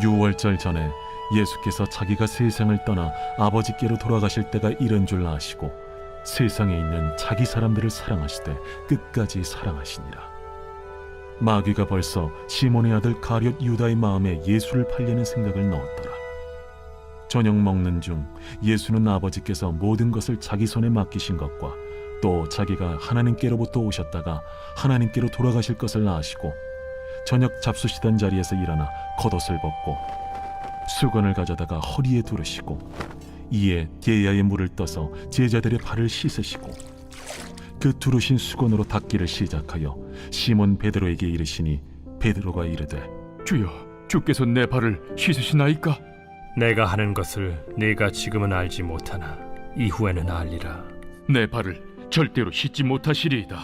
유월절 전에 예수께서 자기가 세상을 떠나 아버지께로 돌아가실 때가 이른 줄 아시고 세상에 있는 자기 사람들을 사랑하시되 끝까지 사랑하시니라. 마귀가 벌써 시몬의 아들 가룟 유다의 마음에 예수를 팔려는 생각을 넣었더라. 저녁 먹는 중 예수는 아버지께서 모든 것을 자기 손에 맡기신 것과 또 자기가 하나님께로부터 오셨다가 하나님께로 돌아가실 것을 아시고 저녁 잡수시던 자리에서 일어나 겉옷을 벗고 수건을 가져다가 허리에 두르시고 이에 게야의 물을 떠서 제자들의 발을 씻으시고 그 두르신 수건으로 닦기를 시작하여 시몬 베드로에게 이르시니 베드로가 이르되 주여, 주께서 내 발을 씻으시나이까? 내가 하는 것을 네가 지금은 알지 못하나 이후에는 알리라. 내 발을 절대로 씻지 못하시리이다.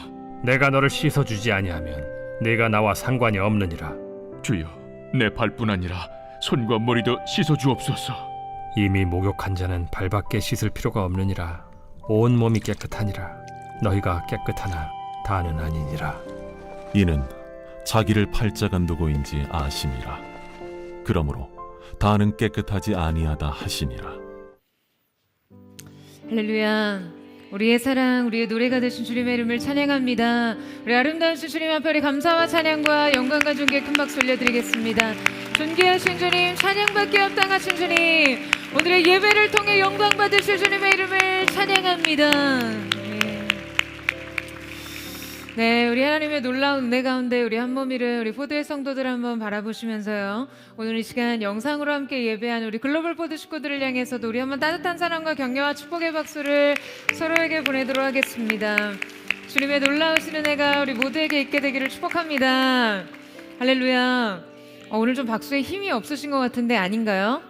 내가 너를 씻어주지 아니하면 네가 나와 상관이 없느니라. 주여, 내 발뿐 아니라 손과 머리도 씻어주옵소서. 이미 목욕한 자는 발밖에 씻을 필요가 없느니라. 온 몸이 깨끗하니라. 너희가 깨끗하나 다는 아니니라. 이는 자기를 팔자가 누구인지 아심이라. 그러므로 다는 깨끗하지 아니하다 하시니라. 할렐루야. 우리의 사랑, 우리의 노래가 되신 주님의 이름을 찬양합니다. 우리 아름다운 주님 앞에 우리 감사와 찬양과 영광과 존귀 큰 박수 올려드리겠습니다. 존귀하신 주님, 찬양받기 합당하신 주님, 오늘의 예배를 통해 영광 받으실 주님의 이름을 찬양합니다. 네, 우리 하나님의 놀라운 은혜 가운데 우리 한몸이를 우리 포드의 성도들 한번 바라보시면서요, 오늘 이 시간 영상으로 함께 예배한 우리 글로벌 포드 식구들을 향해서도 우리 한번 따뜻한 사랑과 격려와 축복의 박수를 서로에게 보내도록 하겠습니다. 주님의 놀라우신 은혜가 우리 모두에게 있게 되기를 축복합니다. 할렐루야. 오늘 좀 박수에 힘이 없으신 것 같은데 아닌가요?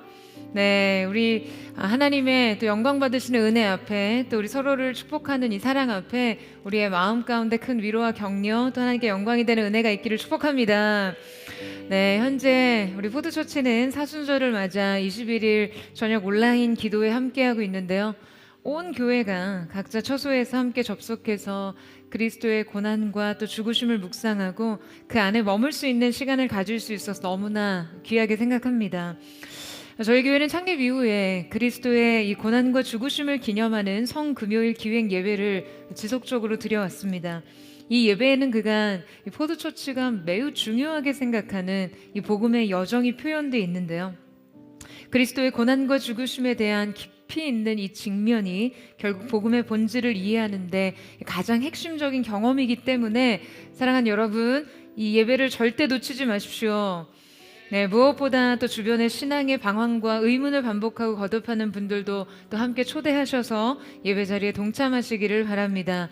네, 우리 하나님의 또 영광 받으시는 은혜 앞에, 또 우리 서로를 축복하는 이 사랑 앞에 우리의 마음 가운데 큰 위로와 격려, 또 하나님께 영광이 되는 은혜가 있기를 축복합니다. 네, 현재 우리 포드처치는 사순절을 맞아 21일 저녁 온라인 기도에 함께하고 있는데요, 온 교회가 각자 처소에서 함께 접속해서 그리스도의 고난과 또 죽으심을 묵상하고 그 안에 머물 수 있는 시간을 가질 수 있어서 너무나 귀하게 생각합니다. 저희 교회는 창립 이후에 그리스도의 이 고난과 죽으심을 기념하는 성금요일 기획 예배를 지속적으로 드려왔습니다. 이 예배에는 그간 이 포드처치가 매우 중요하게 생각하는 이 복음의 여정이 표현되어 있는데요, 그리스도의 고난과 죽으심에 대한 깊이 있는 이 직면이 결국 복음의 본질을 이해하는데 가장 핵심적인 경험이기 때문에 사랑하는 여러분, 이 예배를 절대 놓치지 마십시오. 네, 무엇보다 또 주변의 신앙의 방황과 의문을 반복하고 거듭하는 분들도 또 함께 초대하셔서 예배 자리에 동참하시기를 바랍니다.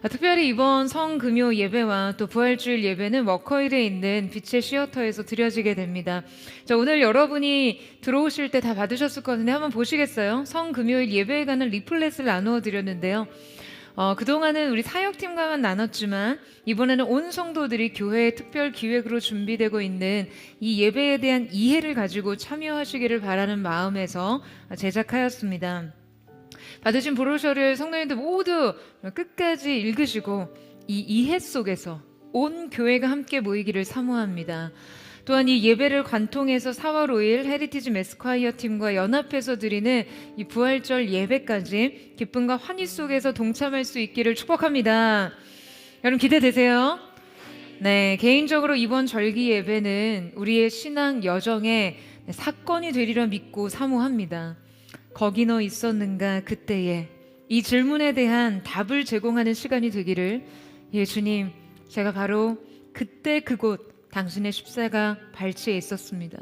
특별히 이번 성금요 예배와 또 부활주일 예배는 워커힐에 있는 빛의 시어터에서 드려지게 됩니다. 자, 오늘 여러분이 들어오실 때 다 받으셨을 거는데 한번 보시겠어요? 성금요일 예배에 관한 리플렛을 나누어 드렸는데요, 그동안은 우리 사역팀과만 나눴지만 이번에는 온 성도들이 교회의 특별 기획으로 준비되고 있는 이 예배에 대한 이해를 가지고 참여하시기를 바라는 마음에서 제작하였습니다. 받으신 브로셔를 성도님들 모두 끝까지 읽으시고 이 이해 속에서 온 교회가 함께 모이기를 사모합니다. 또한 이 예배를 관통해서 4월 5일 헤리티지 메스콰이어 팀과 연합해서 드리는 이 부활절 예배까지 기쁨과 환희 속에서 동참할 수 있기를 축복합니다. 여러분 기대되세요? 네, 개인적으로 이번 절기 예배는 우리의 신앙 여정의 사건이 되리라 믿고 사모합니다. 거기 너 있었는가 그때에, 이 질문에 대한 답을 제공하는 시간이 되기를. 예, 주님, 제가 바로 그때 그곳 당신의 십자가 발치에 있었습니다.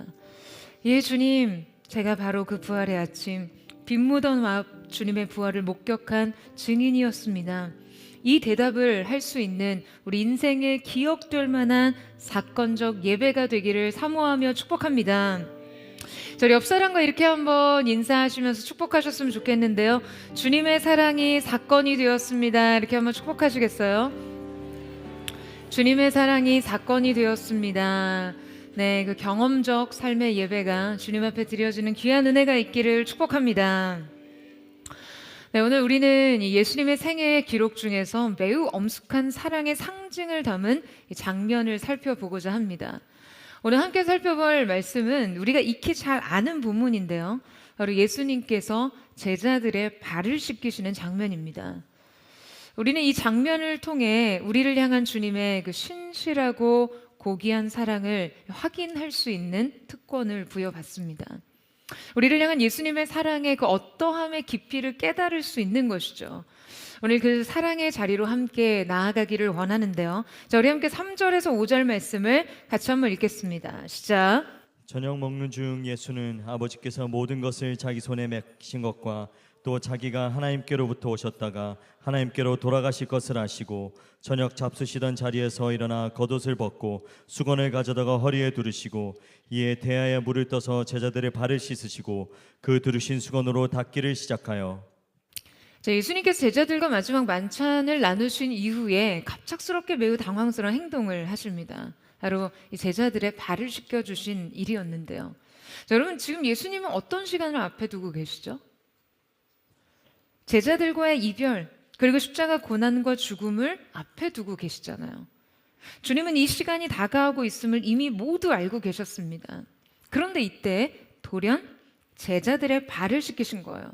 예, 주님, 제가 바로 그 부활의 아침 빈무덤 앞 주님의 부활을 목격한 증인이었습니다. 이 대답을 할 수 있는 우리 인생에 기억될 만한 사건적 예배가 되기를 사모하며 축복합니다. 저희 옆 사람과 이렇게 한번 인사하시면서 축복하셨으면 좋겠는데요, 주님의 사랑이 사건이 되었습니다. 이렇게 한번 축복하시겠어요? 주님의 사랑이 사건이 되었습니다. 네, 그 경험적 삶의 예배가 주님 앞에 드려지는 귀한 은혜가 있기를 축복합니다. 네, 오늘 우리는 예수님의 생애의 기록 중에서 매우 엄숙한 사랑의 상징을 담은 장면을 살펴보고자 합니다. 오늘 함께 살펴볼 말씀은 우리가 익히 잘 아는 부문인데요. 바로 예수님께서 제자들의 발을 씻기시는 장면입니다. 우리는 이 장면을 통해 우리를 향한 주님의 그 신실하고 고귀한 사랑을 확인할 수 있는 특권을 부여받습니다. 우리를 향한 예수님의 사랑의 그 어떠함의 깊이를 깨달을 수 있는 것이죠. 오늘 그 사랑의 자리로 함께 나아가기를 원하는데요. 자, 우리 함께 3절에서 5절 말씀을 같이 한번 읽겠습니다. 시작. 저녁 먹는 중 예수는 아버지께서 모든 것을 자기 손에 맡기신 것과 또 자기가 하나님께로부터 오셨다가 하나님께로 돌아가실 것을 아시고 저녁 잡수시던 자리에서 일어나 겉옷을 벗고 수건을 가져다가 허리에 두르시고 이에 대야에 물을 떠서 제자들의 발을 씻으시고 그 두르신 수건으로 닦기를 시작하여. 자, 예수님께서 제자들과 마지막 만찬을 나누신 이후에 갑작스럽게 매우 당황스러운 행동을 하십니다. 바로 이 제자들의 발을 씻겨주신 일이었는데요. 자, 여러분 지금 예수님은 어떤 시간을 앞에 두고 계시죠? 제자들과의 이별, 그리고 십자가 고난과 죽음을 앞에 두고 계시잖아요. 주님은 이 시간이 다가오고 있음을 이미 모두 알고 계셨습니다. 그런데 이때 돌연 제자들의 발을 씻기신 거예요.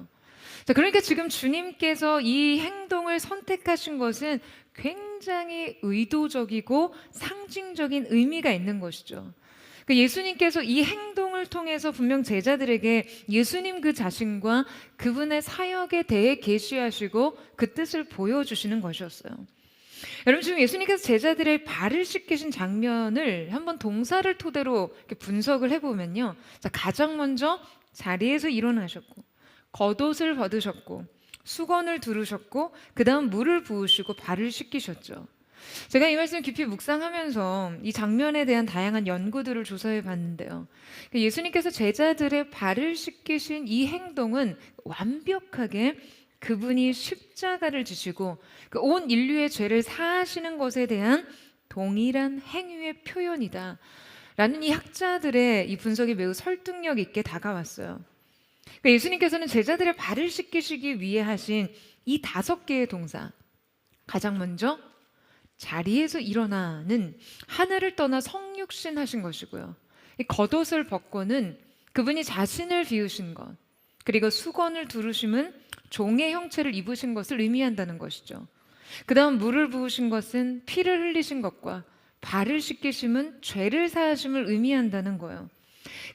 자, 그러니까 지금 주님께서 이 행동을 선택하신 것은 굉장히 의도적이고 상징적인 의미가 있는 것이죠. 예수님께서 이 행동을 통해서 분명 제자들에게 예수님 그 자신과 그분의 사역에 대해 계시하시고 그 뜻을 보여주시는 것이었어요. 여러분 지금 예수님께서 제자들의 발을 씻기신 장면을 한번 동사를 토대로 이렇게 분석을 해보면요. 자, 가장 먼저 자리에서 일어나셨고 겉옷을 벗으셨고 수건을 두르셨고 그 다음 물을 부으시고 발을 씻기셨죠. 제가 이 말씀 깊이 묵상하면서 이 장면에 대한 다양한 연구들을 조사해 봤는데요. 예수님께서 제자들의 발을 씻기신 이 행동은 완벽하게 그분이 십자가를 지시고 그 온 인류의 죄를 사하시는 것에 대한 동일한 행위의 표현이다 라는 이 학자들의 이 분석이 매우 설득력 있게 다가왔어요. 예수님께서는 제자들의 발을 씻기시기 위해 하신 이 5개의 동사, 가장 먼저 자리에서 일어나는 하늘을 떠나 성육신 하신 것이고요. 이 겉옷을 벗고는 그분이 자신을 비우신 것, 그리고 수건을 두르심은 종의 형체를 입으신 것을 의미한다는 것이죠. 그 다음 물을 부으신 것은 피를 흘리신 것과 발을 씻기심은 죄를 사하심을 의미한다는 거예요.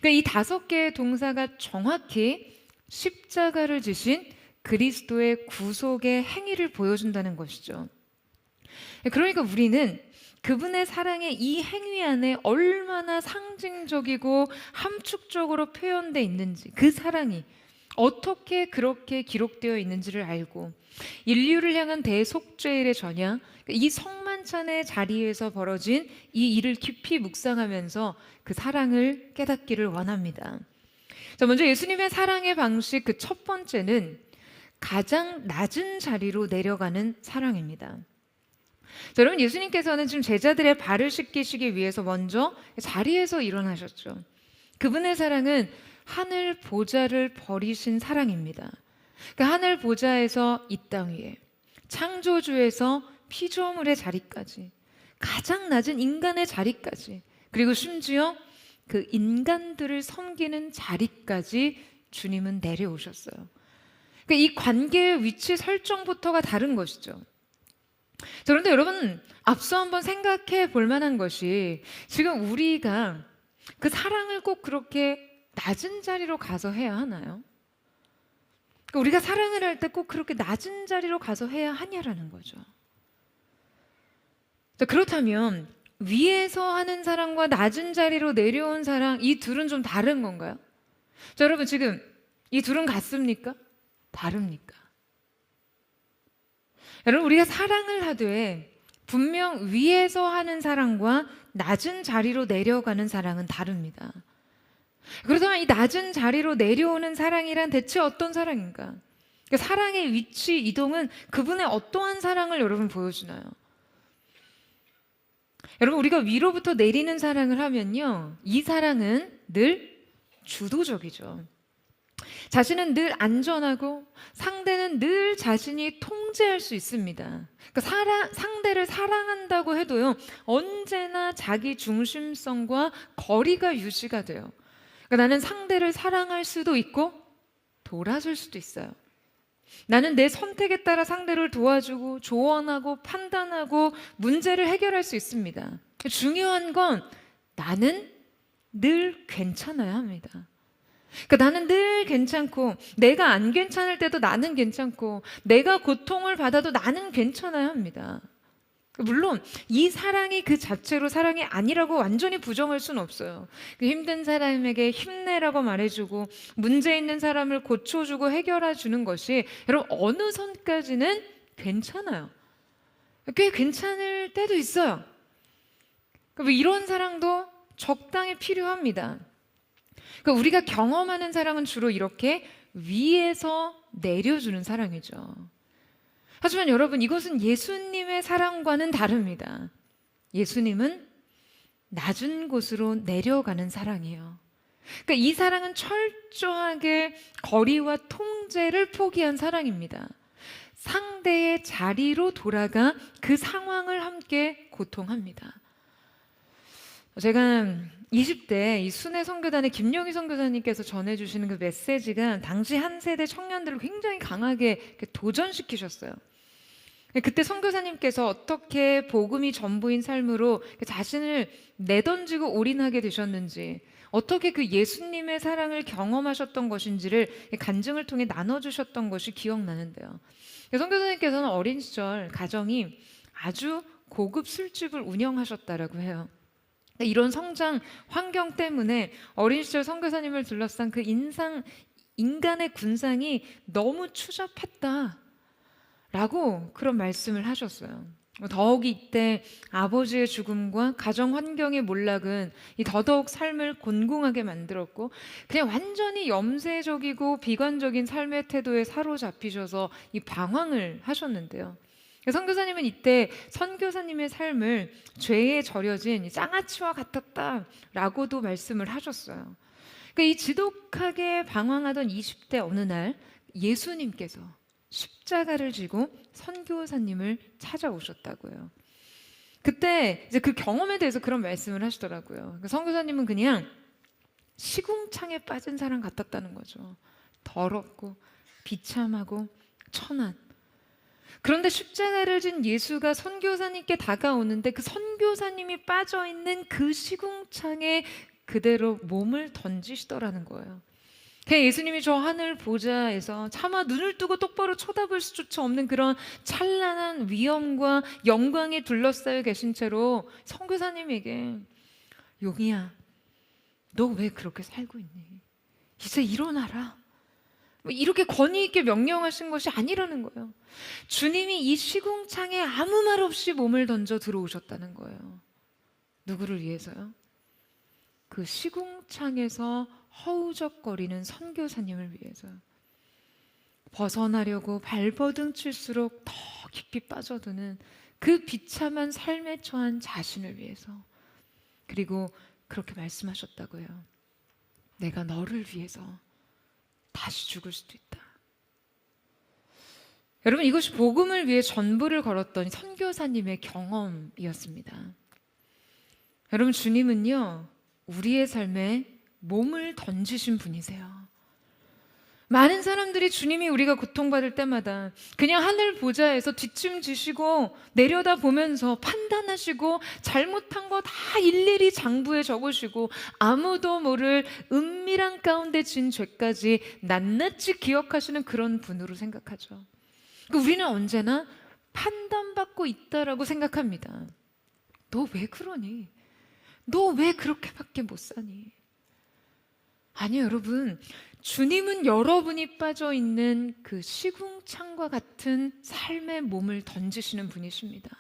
그러니까 이 5개의 동사가 정확히 십자가를 지신 그리스도의 구속의 행위를 보여준다는 것이죠. 그러니까 우리는 그분의 사랑의 이 행위 안에 얼마나 상징적이고 함축적으로 표현되어 있는지, 그 사랑이 어떻게 그렇게 기록되어 있는지를 알고 인류를 향한 대속죄일의 전야, 이 성만찬의 자리에서 벌어진 이 일을 깊이 묵상하면서 그 사랑을 깨닫기를 원합니다. 자, 먼저 예수님의 사랑의 방식 그 첫 번째는 가장 낮은 자리로 내려가는 사랑입니다. 자, 여러분 예수님께서는 지금 제자들의 발을 씻기시기 위해서 먼저 자리에서 일어나셨죠. 그분의 사랑은 하늘 보좌를 버리신 사랑입니다. 그 하늘 보좌에서 이 땅 위에, 창조주에서 피조물의 자리까지, 가장 낮은 인간의 자리까지, 그리고 심지어 그 인간들을 섬기는 자리까지 주님은 내려오셨어요. 그러니까 이 관계의 위치 설정부터가 다른 것이죠. 그런데 여러분 앞서 한번 생각해 볼 만한 것이 지금 우리가 그 사랑을 꼭 그렇게 낮은 자리로 가서 해야 하나요? 그러니까 우리가 사랑을 할 때 꼭 그렇게 낮은 자리로 가서 해야 하냐라는 거죠. 자, 그렇다면 위에서 하는 사랑과 낮은 자리로 내려온 사랑, 이 둘은 좀 다른 건가요? 자, 여러분 지금 이 둘은 같습니까? 다릅니까? 여러분 우리가 사랑을 하되 분명 위에서 하는 사랑과 낮은 자리로 내려가는 사랑은 다릅니다. 그렇다면 이 낮은 자리로 내려오는 사랑이란 대체 어떤 사랑인가? 그러니까 사랑의 위치 이동은 그분의 어떠한 사랑을 여러분 보여주나요? 여러분 우리가 위로부터 내리는 사랑을 하면요, 이 사랑은 늘 주도적이죠. 자신은 늘 안전하고 상대는 늘 자신이 통제할 수 있습니다. 그러니까 상대를 사랑한다고 해도요, 언제나 자기 중심성과 거리가 유지가 돼요. 그러니까 나는 상대를 사랑할 수도 있고 돌아설 수도 있어요. 나는 내 선택에 따라 상대를 도와주고 조언하고 판단하고 문제를 해결할 수 있습니다. 중요한 건 나는 늘 괜찮아야 합니다. 그러니까 나는 늘 괜찮고 내가 안 괜찮을 때도 나는 괜찮고 내가 고통을 받아도 나는 괜찮아야 합니다. 물론 이 사랑이 그 자체로 사랑이 아니라고 완전히 부정할 수는 없어요. 그 힘든 사람에게 힘내라고 말해주고 문제 있는 사람을 고쳐주고 해결해 주는 것이 여러분 어느 선까지는 괜찮아요. 꽤 괜찮을 때도 있어요. 이런 사랑도 적당히 필요합니다. 우리가 경험하는 사랑은 주로 이렇게 위에서 내려주는 사랑이죠. 하지만 여러분, 이것은 예수님의 사랑과는 다릅니다. 예수님은 낮은 곳으로 내려가는 사랑이에요. 그러니까 이 사랑은 철저하게 거리와 통제를 포기한 사랑입니다. 상대의 자리로 돌아가 그 상황을 함께 고통합니다. 제가 20대 이 순회 선교단의 김영희 선교사님께서 전해주시는 그 메시지가 당시 한 세대 청년들을 굉장히 강하게 도전시키셨어요. 그때 선교사님께서 어떻게 복음이 전부인 삶으로 자신을 내던지고 올인하게 되셨는지, 어떻게 그 예수님의 사랑을 경험하셨던 것인지를 간증을 통해 나눠주셨던 것이 기억나는데요. 선교사님께서는 어린 시절 가정이 아주 고급 술집을 운영하셨다라고 해요. 이런 성장 환경 때문에 어린 시절 선교사님을 둘러싼 그 인간의 군상이 너무 추잡했다라고 그런 말씀을 하셨어요. 더욱이 이때 아버지의 죽음과 가정 환경의 몰락은 더더욱 삶을 곤궁하게 만들었고 그냥 완전히 염세적이고 비관적인 삶의 태도에 사로잡히셔서 이 방황을 하셨는데요. 선교사님은 이때 선교사님의 삶을 죄에 절여진 장아찌와 같았다라고도 말씀을 하셨어요. 그러니까 이 지독하게 방황하던 20대 어느 날 예수님께서 십자가를 지고 선교사님을 찾아오셨다고요. 그때 이제 그 경험에 대해서 그런 말씀을 하시더라고요. 선교사님은 그냥 시궁창에 빠진 사람 같았다는 거죠. 더럽고 비참하고 천한. 그런데 십자가를 진 예수가 선교사님께 다가오는데 그 선교사님이 빠져있는 그 시궁창에 그대로 몸을 던지시더라는 거예요. 그냥 예수님이 저 하늘 보좌에서 차마 눈을 뜨고 똑바로 쳐다볼 수조차 없는 그런 찬란한 위엄과 영광에 둘러싸여 계신 채로 선교사님에게 용이야, 너 왜 그렇게 살고 있니? 이제 일어나라. 이렇게 권위 있게 명령하신 것이 아니라는 거예요. 주님이 이 시궁창에 아무 말 없이 몸을 던져 들어오셨다는 거예요. 누구를 위해서요? 그 시궁창에서 허우적거리는 선교사님을 위해서요. 벗어나려고 발버둥 칠수록 더 깊이 빠져드는 그 비참한 삶에 처한 자신을 위해서. 그리고 그렇게 말씀하셨다고요. 내가 너를 위해서 다시 죽을 수도 있다. 여러분, 이것이 복음을 위해 전부를 걸었던 선교사님의 경험이었습니다. 여러분, 주님은요, 우리의 삶에 몸을 던지신 분이세요. 많은 사람들이 주님이 우리가 고통받을 때마다 그냥 하늘 보좌에서 뒷짐지시고 내려다 보면서 판단하시고 잘못한 거 다 일일이 장부에 적으시고 아무도 모를 은밀한 가운데 진 죄까지 낱낱이 기억하시는 그런 분으로 생각하죠. 우리는 언제나 판단받고 있다라고 생각합니다. 너 왜 그러니? 너 왜 그렇게밖에 못 사니? 아니요, 여러분. 주님은 여러분이 빠져 있는 그 시궁창과 같은 삶의 몸을 던지시는 분이십니다.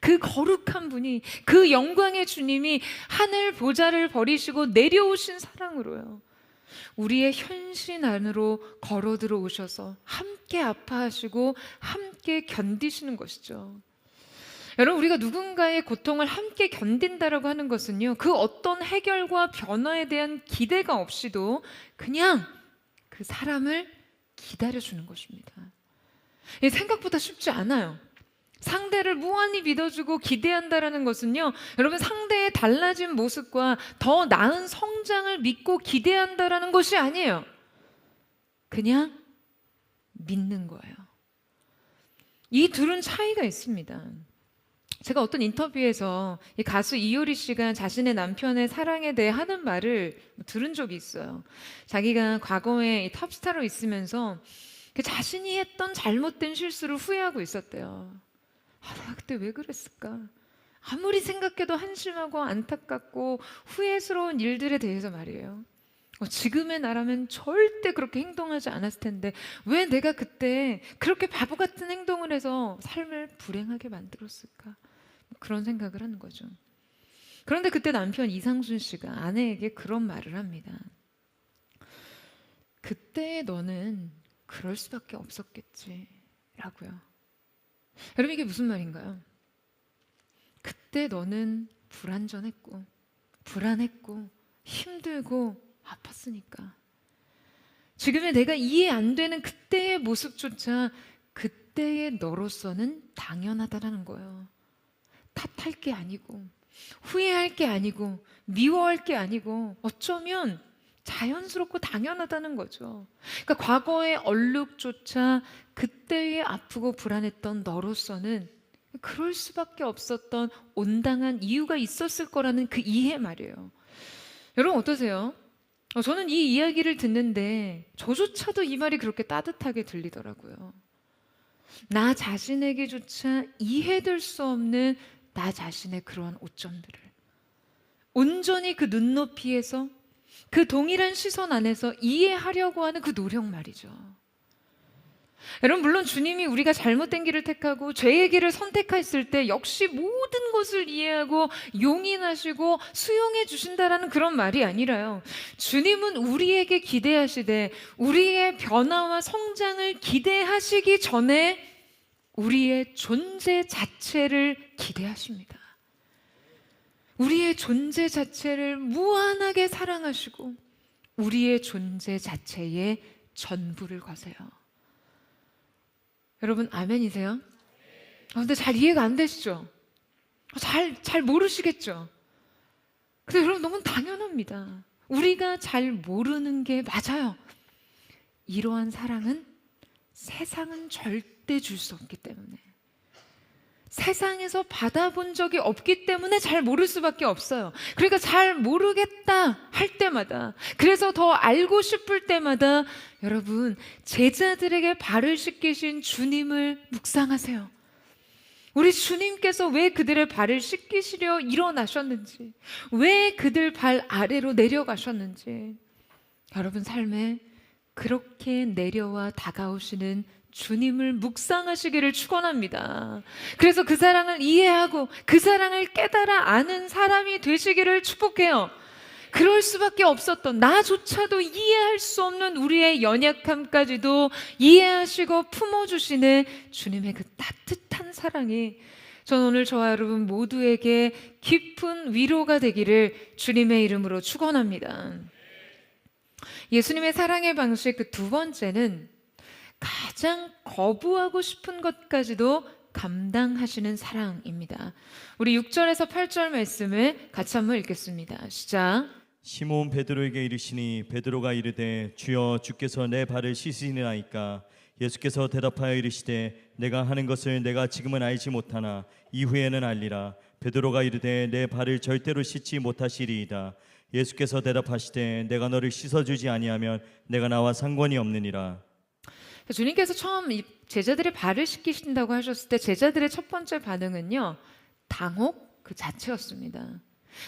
그 거룩한 분이, 그 영광의 주님이 하늘 보좌를 버리시고 내려오신 사랑으로요, 우리의 현실 안으로 걸어 들어오셔서 함께 아파하시고 함께 견디시는 것이죠. 여러분, 우리가 누군가의 고통을 함께 견딘다라고 하는 것은요, 그 어떤 해결과 변화에 대한 기대가 없이도 그냥 그 그 사람을 기다려주는 것입니다. 이 생각보다 쉽지 않아요. 상대를 무한히 믿어주고 기대한다라는 것은요, 여러분 상대의 달라진 모습과 더 나은 성장을 믿고 기대한다라는 것이 아니에요. 그냥 믿는 거예요. 이 둘은 차이가 있습니다. 제가 어떤 인터뷰에서 이 가수 이효리 씨가 자신의 남편의 사랑에 대해 하는 말을 들은 적이 있어요. 자기가 과거에 이 탑스타로 있으면서 그 자신이 했던 잘못된 실수를 후회하고 있었대요. 내가 그때 왜 그랬을까? 아무리 생각해도 한심하고 안타깝고 후회스러운 일들에 대해서 말이에요. 지금의 나라면 절대 그렇게 행동하지 않았을 텐데 왜 내가 그때 그렇게 바보 같은 행동을 해서 삶을 불행하게 만들었을까? 그런 생각을 하는 거죠. 그런데 그때 남편 이상순 씨가 아내에게 그런 말을 합니다. 그때 너는 그럴 수밖에 없었겠지 라고요. 여러분 이게 무슨 말인가요? 그때 너는 불안전했고 불안했고 힘들고 아팠으니까 지금의 내가 이해 안 되는 그때의 모습조차 그때의 너로서는 당연하다라는 거예요. 탓할 게 아니고 후회할 게 아니고 미워할 게 아니고 어쩌면 자연스럽고 당연하다는 거죠. 그러니까 과거의 얼룩조차 그때의 아프고 불안했던 너로서는 그럴 수밖에 없었던 온당한 이유가 있었을 거라는 그 이해 말이에요. 여러분 어떠세요? 저는 이 이야기를 듣는데 저조차도 이 말이 그렇게 따뜻하게 들리더라고요. 나 자신에게조차 이해될 수 없는 나 자신의 그러한 오점들을 온전히 그 눈높이에서 그 동일한 시선 안에서 이해하려고 하는 그 노력 말이죠. 여러분 물론 주님이 우리가 잘못된 길을 택하고 죄의 길을 선택했을 때 역시 모든 것을 이해하고 용인하시고 수용해 주신다라는 그런 말이 아니라요. 주님은 우리에게 기대하시되 우리의 변화와 성장을 기대하시기 전에 우리의 존재 자체를 기대하십니다. 우리의 존재 자체를 무한하게 사랑하시고 우리의 존재 자체에 전부를 거세요. 여러분 아멘이세요? 근데 잘 이해가 안 되시죠? 잘 모르시겠죠? 근데 여러분 너무 당연합니다. 우리가 잘 모르는 게 맞아요. 이러한 사랑은 세상은 절대 줄 수 없기 때문에 세상에서 받아본 적이 없기 때문에 잘 모를 수밖에 없어요. 그러니까 잘 모르겠다 할 때마다 그래서 더 알고 싶을 때마다 여러분 제자들에게 발을 씻기신 주님을 묵상하세요. 우리 주님께서 왜 그들의 발을 씻기시려 일어나셨는지 왜 그들 발 아래로 내려가셨는지 여러분 삶에 그렇게 내려와 다가오시는 주님을 묵상하시기를 축원합니다. 그래서 그 사랑을 이해하고 그 사랑을 깨달아 아는 사람이 되시기를 축복해요. 그럴 수밖에 없었던 나조차도 이해할 수 없는 우리의 연약함까지도 이해하시고 품어주시는 주님의 그 따뜻한 사랑이 전 오늘 저와 여러분 모두에게 깊은 위로가 되기를 주님의 이름으로 축원합니다. 예수님의 사랑의 방식 그 두 번째는 가장 거부하고 싶은 것까지도 감당하시는 사랑입니다. 우리 6절에서 8절 말씀을 같이 한번 읽겠습니다. 시작. 시몬 베드로에게 이르시니 베드로가 이르되 주여 주께서 내 발을 씻으시나이까 예수께서 대답하여 이르시되 내가 하는 것을 내가 지금은 알지 못하나 이후에는 알리라. 베드로가 이르되 내 발을 절대로 씻지 못하시리이다. 예수께서 대답하시되 내가 너를 씻어주지 아니하면 내가 나와 상관이 없느니라. 주님께서 처음 이 제자들의 발을 씻기신다고 하셨을 때 제자들의 첫 번째 반응은요 당혹 그 자체였습니다.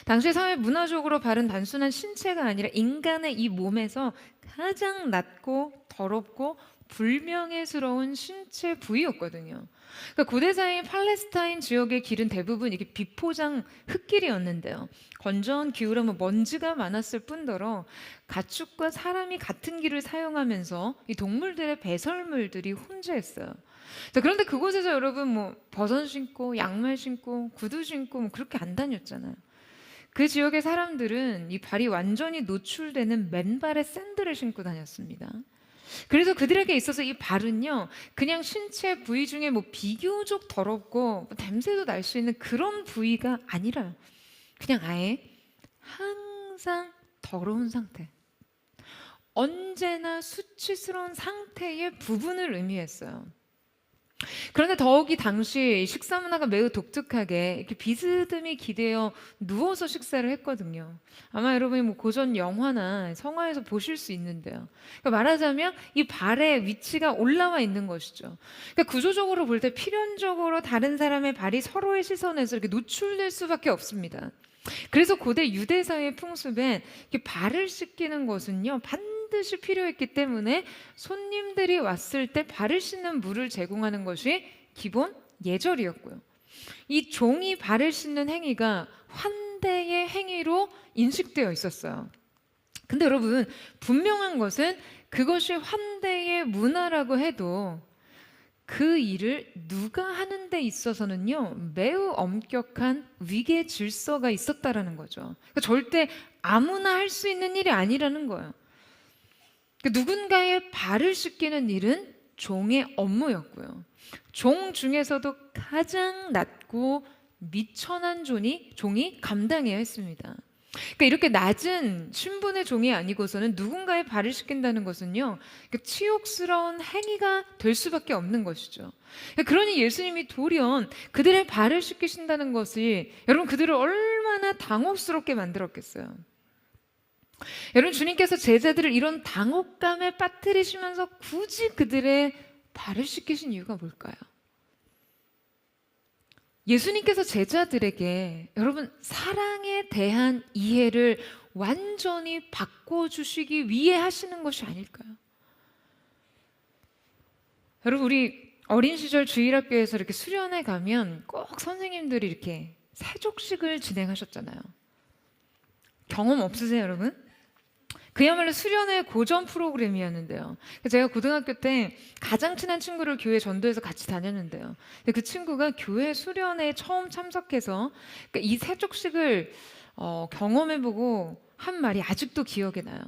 당시 사회 문화적으로 발은 단순한 신체가 아니라 인간의 이 몸에서 가장 낮고 더럽고 불명예스러운 신체 부위였거든요. 그러니까 고대사회인 팔레스타인 지역의 길은 대부분 이게 비포장 흙길이었는데요. 건조한 기후라면 먼지가 많았을 뿐더러 가축과 사람이 같은 길을 사용하면서 이 동물들의 배설물들이 혼재했어요. 자, 그런데 그곳에서 여러분 뭐 버선 신고, 양말 신고, 구두 신고 뭐 그렇게 안 다녔잖아요. 그 지역의 사람들은 이 발이 완전히 노출되는 맨발의 샌들을 신고 다녔습니다. 그래서 그들에게 있어서 이 발은요, 그냥 신체 부위 중에 뭐 비교적 더럽고 뭐 냄새도 날 수 있는 그런 부위가 아니라 그냥 아예 항상 더러운 상태, 언제나 수치스러운 상태의 부분을 의미했어요. 그런데 더욱이 당시 식사 문화가 매우 독특하게 이렇게 비스듬히 기대어 누워서 식사를 했거든요. 아마 여러분이 뭐 고전 영화나 성화에서 보실 수 있는데요. 그러니까 말하자면 이 발의 위치가 올라와 있는 것이죠. 그러니까 구조적으로 볼 때 필연적으로 다른 사람의 발이 서로의 시선에서 이렇게 노출될 수밖에 없습니다. 그래서 고대 유대사의 풍습엔 이렇게 발을 씻기는 것은요, 반드시 필요했기 때문에 손님들이 왔을 때 발을 씻는 물을 제공하는 것이 기본 예절이었고요. 이 종이 발을 씻는 행위가 환대의 행위로 인식되어 있었어요. 근데 여러분, 분명한 것은 그것이 환대의 문화라고 해도 그 일을 누가 하는 데 있어서는요, 매우 엄격한 위계 질서가 있었다라는 거죠. 그러니까 절대 아무나 할 수 있는 일이 아니라는 거예요. 그러니까 누군가의 발을 씻기는 일은 종의 업무였고요. 종 중에서도 가장 낮고 미천한 종이 감당해야 했습니다. 그러니까 이렇게 낮은 신분의 종이 아니고서는 누군가의 발을 씻긴다는 것은요, 치욕스러운 행위가 될 수밖에 없는 것이죠. 그러니 예수님이 돌연 그들의 발을 씻기신다는 것이 여러분 그들을 얼마나 당혹스럽게 만들었겠어요. 여러분, 주님께서 제자들을 이런 당혹감에 빠뜨리시면서 굳이 그들의 발을 씻기신 이유가 뭘까요? 예수님께서 제자들에게 여러분 사랑에 대한 이해를 완전히 바꿔주시기 위해 하시는 것이 아닐까요? 여러분, 우리 어린 시절 주일학교에서 이렇게 수련회 가면 꼭 선생님들이 이렇게 세족식을 진행하셨잖아요. 경험 없으세요, 여러분? 그야말로 수련회 고전 프로그램이었는데요. 제가 고등학교 때 가장 친한 친구를 교회 전도해서 같이 다녔는데요. 근데 그 친구가 교회 수련회에 처음 참석해서 이 세족식을 경험해보고 한 말이 아직도 기억에 나요.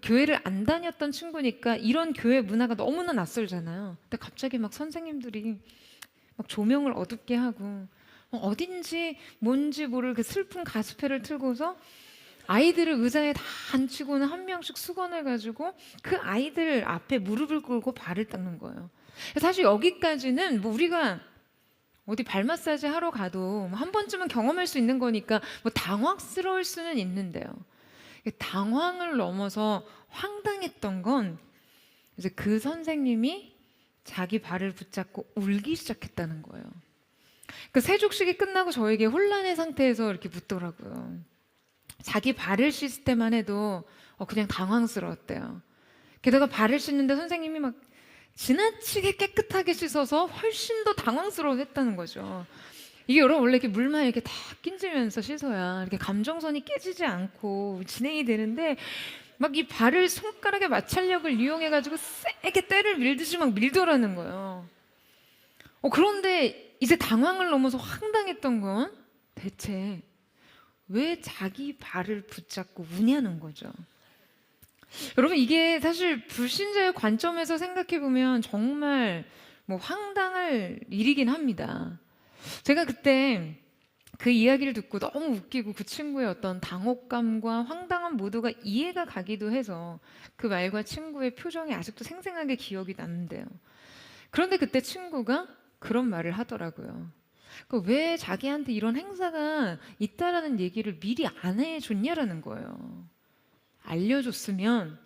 교회를 안 다녔던 친구니까 이런 교회 문화가 너무나 낯설잖아요. 근데 갑자기 막 선생님들이 막 조명을 어둡게 하고 어딘지 뭔지 모를 그 슬픈 가스펠을 틀고서 아이들을 의자에 다 앉히고는 한 명씩 수건해가지고 그 아이들 앞에 무릎을 꿇고 발을 닦는 거예요. 사실 여기까지는 뭐 우리가 어디 발 마사지 하러 가도 한 번쯤은 경험할 수 있는 거니까 뭐 당황스러울 수는 있는데요. 당황을 넘어서 황당했던 건 이제 그 선생님이 자기 발을 붙잡고 울기 시작했다는 거예요. 그 세족식이 끝나고 저에게 혼란의 상태에서 이렇게 묻더라고요. 자기 발을 씻을 때만 해도 그냥 당황스러웠대요. 게다가 발을 씻는데 선생님이 막 지나치게 깨끗하게 씻어서 훨씬 더 당황스러워했다는 거죠. 이게 여러분 원래 이렇게 물만 이렇게 다 끼얹으면서 씻어야 이렇게 감정선이 깨지지 않고 진행이 되는데 막 이 발을 손가락의 마찰력을 이용해가지고 세게 때를 밀듯이 막 밀더라는 거예요. 그런데 이제 당황을 넘어서 황당했던 건 대체 왜 자기 발을 붙잡고 우냐는 거죠. 여러분, 이게 사실 불신자의 관점에서 생각해 보면 정말 뭐 황당할 일이긴 합니다. 제가 그때 그 이야기를 듣고 너무 웃기고 그 친구의 어떤 당혹감과 황당함 모두가 이해가 가기도 해서 그 말과 친구의 표정이 아직도 생생하게 기억이 나는데요. 그런데 그때 친구가 그런 말을 하더라고요. 왜 자기한테 이런 행사가 있다라는 얘기를 미리 안 해줬냐라는 거예요. 알려줬으면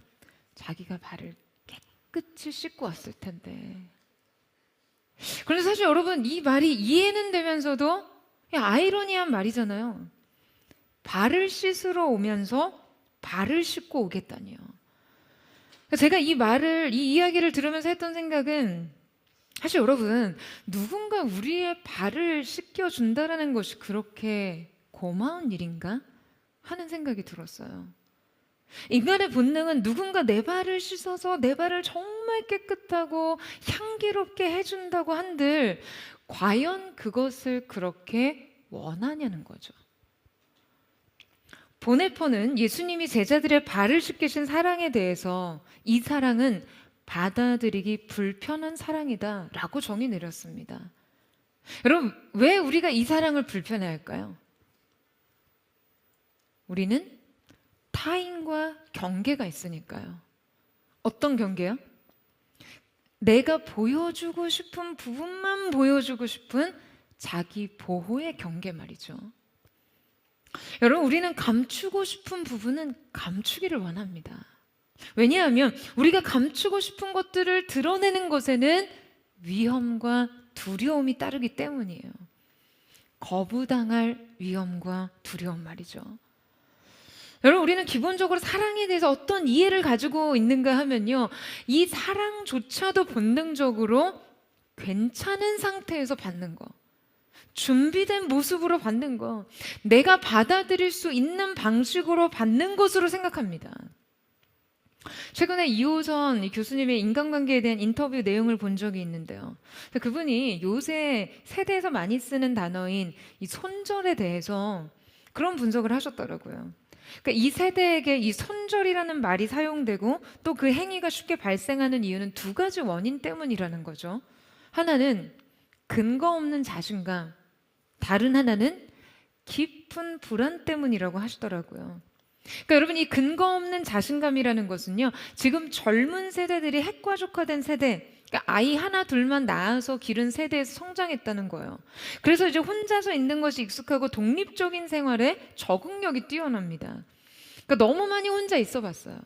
자기가 발을 깨끗이 씻고 왔을 텐데. 그런데 사실 여러분 이 말이 이해는 되면서도 아이러니한 말이잖아요. 발을 씻으러 오면서 발을 씻고 오겠다니요. 제가 이 이야기를 들으면서 했던 생각은 사실 여러분 누군가 우리의 발을 씻겨준다라는 것이 그렇게 고마운 일인가 하는 생각이 들었어요. 인간의 본능은 누군가 내 발을 씻어서 내 발을 정말 깨끗하고 향기롭게 해준다고 한들 과연 그것을 그렇게 원하냐는 거죠. 보네퍼는 예수님이 제자들의 발을 씻기신 사랑에 대해서 이 사랑은 받아들이기 불편한 사랑이다라고 정의 내렸습니다. 여러분, 왜 우리가 이 사랑을 불편해할까요? 우리는 타인과 경계가 있으니까요. 어떤 경계요? 내가 보여주고 싶은 부분만 보여주고 싶은 자기 보호의 경계 말이죠. 여러분, 우리는 감추고 싶은 부분은 감추기를 원합니다. 왜냐하면 우리가 감추고 싶은 것들을 드러내는 것에는 위험과 두려움이 따르기 때문이에요. 거부당할 위험과 두려움 말이죠. 여러분, 우리는 기본적으로 사랑에 대해서 어떤 이해를 가지고 있는가 하면요, 이 사랑조차도 본능적으로 괜찮은 상태에서 받는 거, 준비된 모습으로 받는 거, 내가 받아들일 수 있는 방식으로 받는 것으로 생각합니다. 최근에 이호선 교수님의 인간관계에 대한 인터뷰 내용을 본 적이 있는데요. 그분이 요새 세대에서 많이 쓰는 단어인 이 손절에 대해서 그런 분석을 하셨더라고요. 그러니까 이 세대에게 이 손절이라는 말이 사용되고 또 그 행위가 쉽게 발생하는 이유는 두 가지 원인 때문이라는 거죠. 하나는 근거 없는 자신감, 다른 하나는 깊은 불안 때문이라고 하시더라고요. 그러니까 여러분, 이 근거 없는 자신감이라는 것은요, 지금 젊은 세대들이 핵가족화된 세대, 그러니까 아이 하나 둘만 낳아서 기른 세대에서 성장했다는 거예요. 그래서 이제 혼자서 있는 것이 익숙하고 독립적인 생활에 적응력이 뛰어납니다. 그러니까 너무 많이 혼자 있어 봤어요.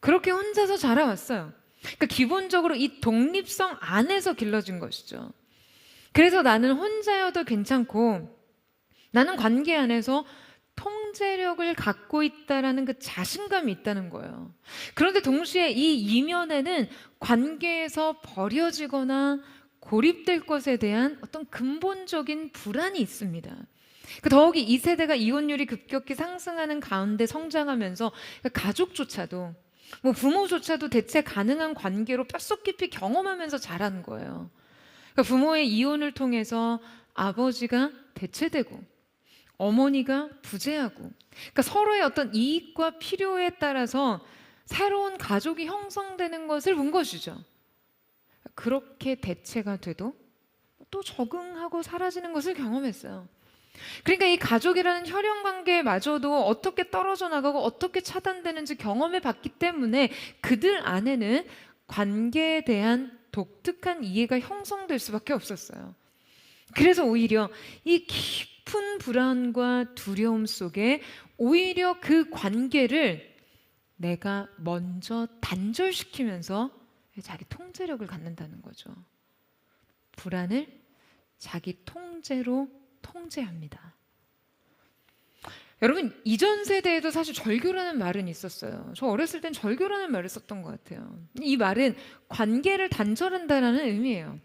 그렇게 혼자서 자라왔어요. 그러니까 기본적으로 이 독립성 안에서 길러진 것이죠. 그래서 나는 혼자여도 괜찮고 나는 관계 안에서 통제력을 갖고 있다라는 그 자신감이 있다는 거예요. 그런데 동시에 이 이면에는 관계에서 버려지거나 고립될 것에 대한 어떤 근본적인 불안이 있습니다. 더욱이 이 세대가 이혼율이 급격히 상승하는 가운데 성장하면서 가족조차도 부모조차도 대체 가능한 관계로 뼛속 깊이 경험하면서 자라는 거예요. 부모의 이혼을 통해서 아버지가 대체되고 어머니가 부재하고, 그러니까 서로의 어떤 이익과 필요에 따라서 새로운 가족이 형성되는 것을 본 것이죠. 그렇게 대체가 돼도 또 적응하고 사라지는 것을 경험했어요. 그러니까 이 가족이라는 혈연 관계마저도 어떻게 떨어져 나가고 어떻게 차단되는지 경험해 봤기 때문에 그들 안에는 관계에 대한 독특한 이해가 형성될 수밖에 없었어요. 그래서 오히려 이 깊은 불안과 두려움 속에 오히려 그 관계를 내가 먼저 단절시키면서 자기 통제력을 갖는다는 거죠. 불안을 자기 통제로 통제합니다. 여러분, 이전 세대에도 사실 절교라는 말은 있었어요. 저 어렸을 땐 절교라는 말을 썼던 것 같아요. 이 말은 관계를 단절한다라는 의미예요.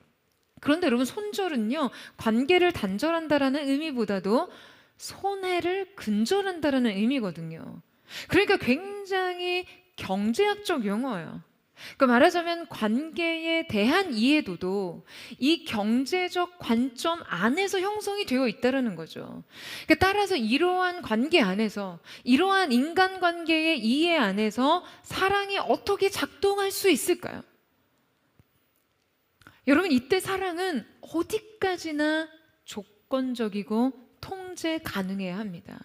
그런데 여러분, 손절은요, 관계를 단절한다라는 의미보다도 손해를 근절한다라는 의미거든요. 그러니까 굉장히 경제학적 용어예요. 그러니까 말하자면 관계에 대한 이해도도 이 경제적 관점 안에서 형성이 되어 있다는 거죠. 그러니까 따라서 이러한 관계 안에서, 이러한 인간관계의 이해 안에서 사랑이 어떻게 작동할 수 있을까요? 여러분, 이때 사랑은 어디까지나 조건적이고 통제 가능해야 합니다.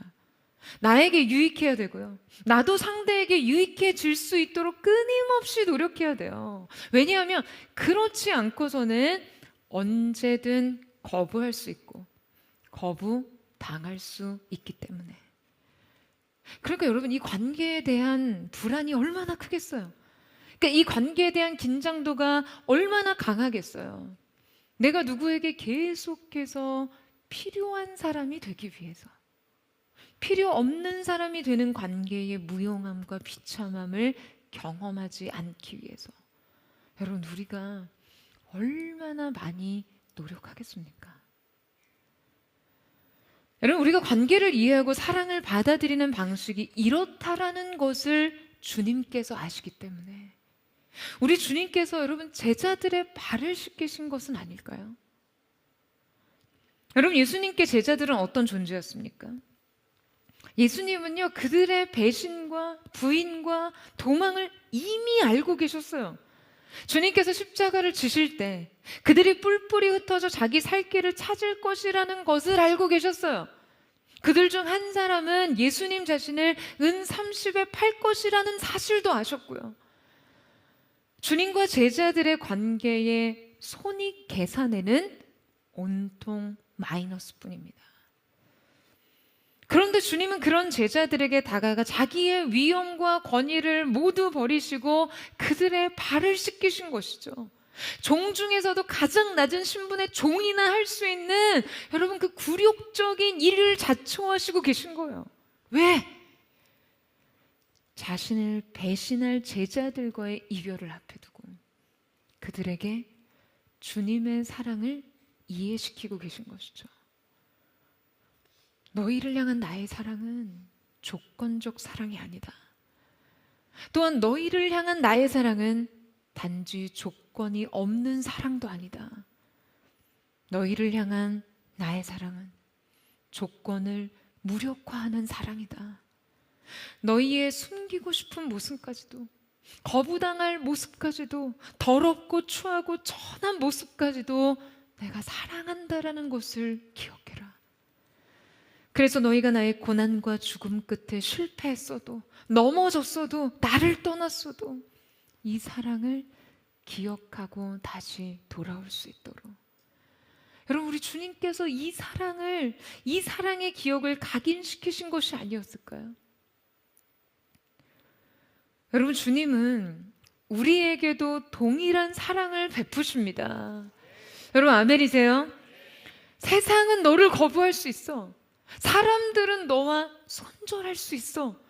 나에게 유익해야 되고요. 나도 상대에게 유익해질 수 있도록 끊임없이 노력해야 돼요. 왜냐하면 그렇지 않고서는 언제든 거부할 수 있고 거부당할 수 있기 때문에. 그러니까 여러분, 이 관계에 대한 불안이 얼마나 크겠어요. 그러니까 이 관계에 대한 긴장도가 얼마나 강하겠어요. 내가 누구에게 계속해서 필요한 사람이 되기 위해서, 필요 없는 사람이 되는 관계의 무용함과 비참함을 경험하지 않기 위해서. 여러분, 우리가 얼마나 많이 노력하겠습니까? 여러분, 우리가 관계를 이해하고 사랑을 받아들이는 방식이 이렇다라는 것을 주님께서 아시기 때문에 우리 주님께서 여러분 제자들의 발을 씻기신 것은 아닐까요? 여러분, 예수님께 제자들은 어떤 존재였습니까? 예수님은요, 그들의 배신과 부인과 도망을 이미 알고 계셨어요. 주님께서 십자가를 지실 때 그들이 뿔뿔이 흩어져 자기 살 길을 찾을 것이라는 것을 알고 계셨어요. 그들 중 한 사람은 예수님 자신을 은 30에 팔 것이라는 사실도 아셨고요. 주님과 제자들의 관계의 손익 계산에는 온통 마이너스뿐입니다. 그런데 주님은 그런 제자들에게 다가가 자기의 위엄과 권위를 모두 버리시고 그들의 발을 씻기신 것이죠. 종 중에서도 가장 낮은 신분의 종이나 할 수 있는 여러분 그 굴욕적인 일을 자초하시고 계신 거예요. 왜? 자신을 배신할 제자들과의 이별을 앞에 두고 그들에게 주님의 사랑을 이해시키고 계신 것이죠. 너희를 향한 나의 사랑은 조건적 사랑이 아니다. 또한 너희를 향한 나의 사랑은 단지 조건이 없는 사랑도 아니다. 너희를 향한 나의 사랑은 조건을 무력화하는 사랑이다. 너희의 숨기고 싶은 모습까지도, 거부당할 모습까지도, 더럽고 추하고 천한 모습까지도 내가 사랑한다라는 것을 기억해라. 그래서 너희가 나의 고난과 죽음 끝에 실패했어도, 넘어졌어도, 나를 떠났어도 이 사랑을 기억하고 다시 돌아올 수 있도록. 여러분, 우리 주님께서 이 사랑의 기억을 각인시키신 것이 아니었을까요? 여러분, 주님은 우리에게도 동일한 사랑을 베푸십니다. 여러분, 아멘이세요? 세상은 너를 거부할 수 있어. 사람들은 너와 손절할 수 있어.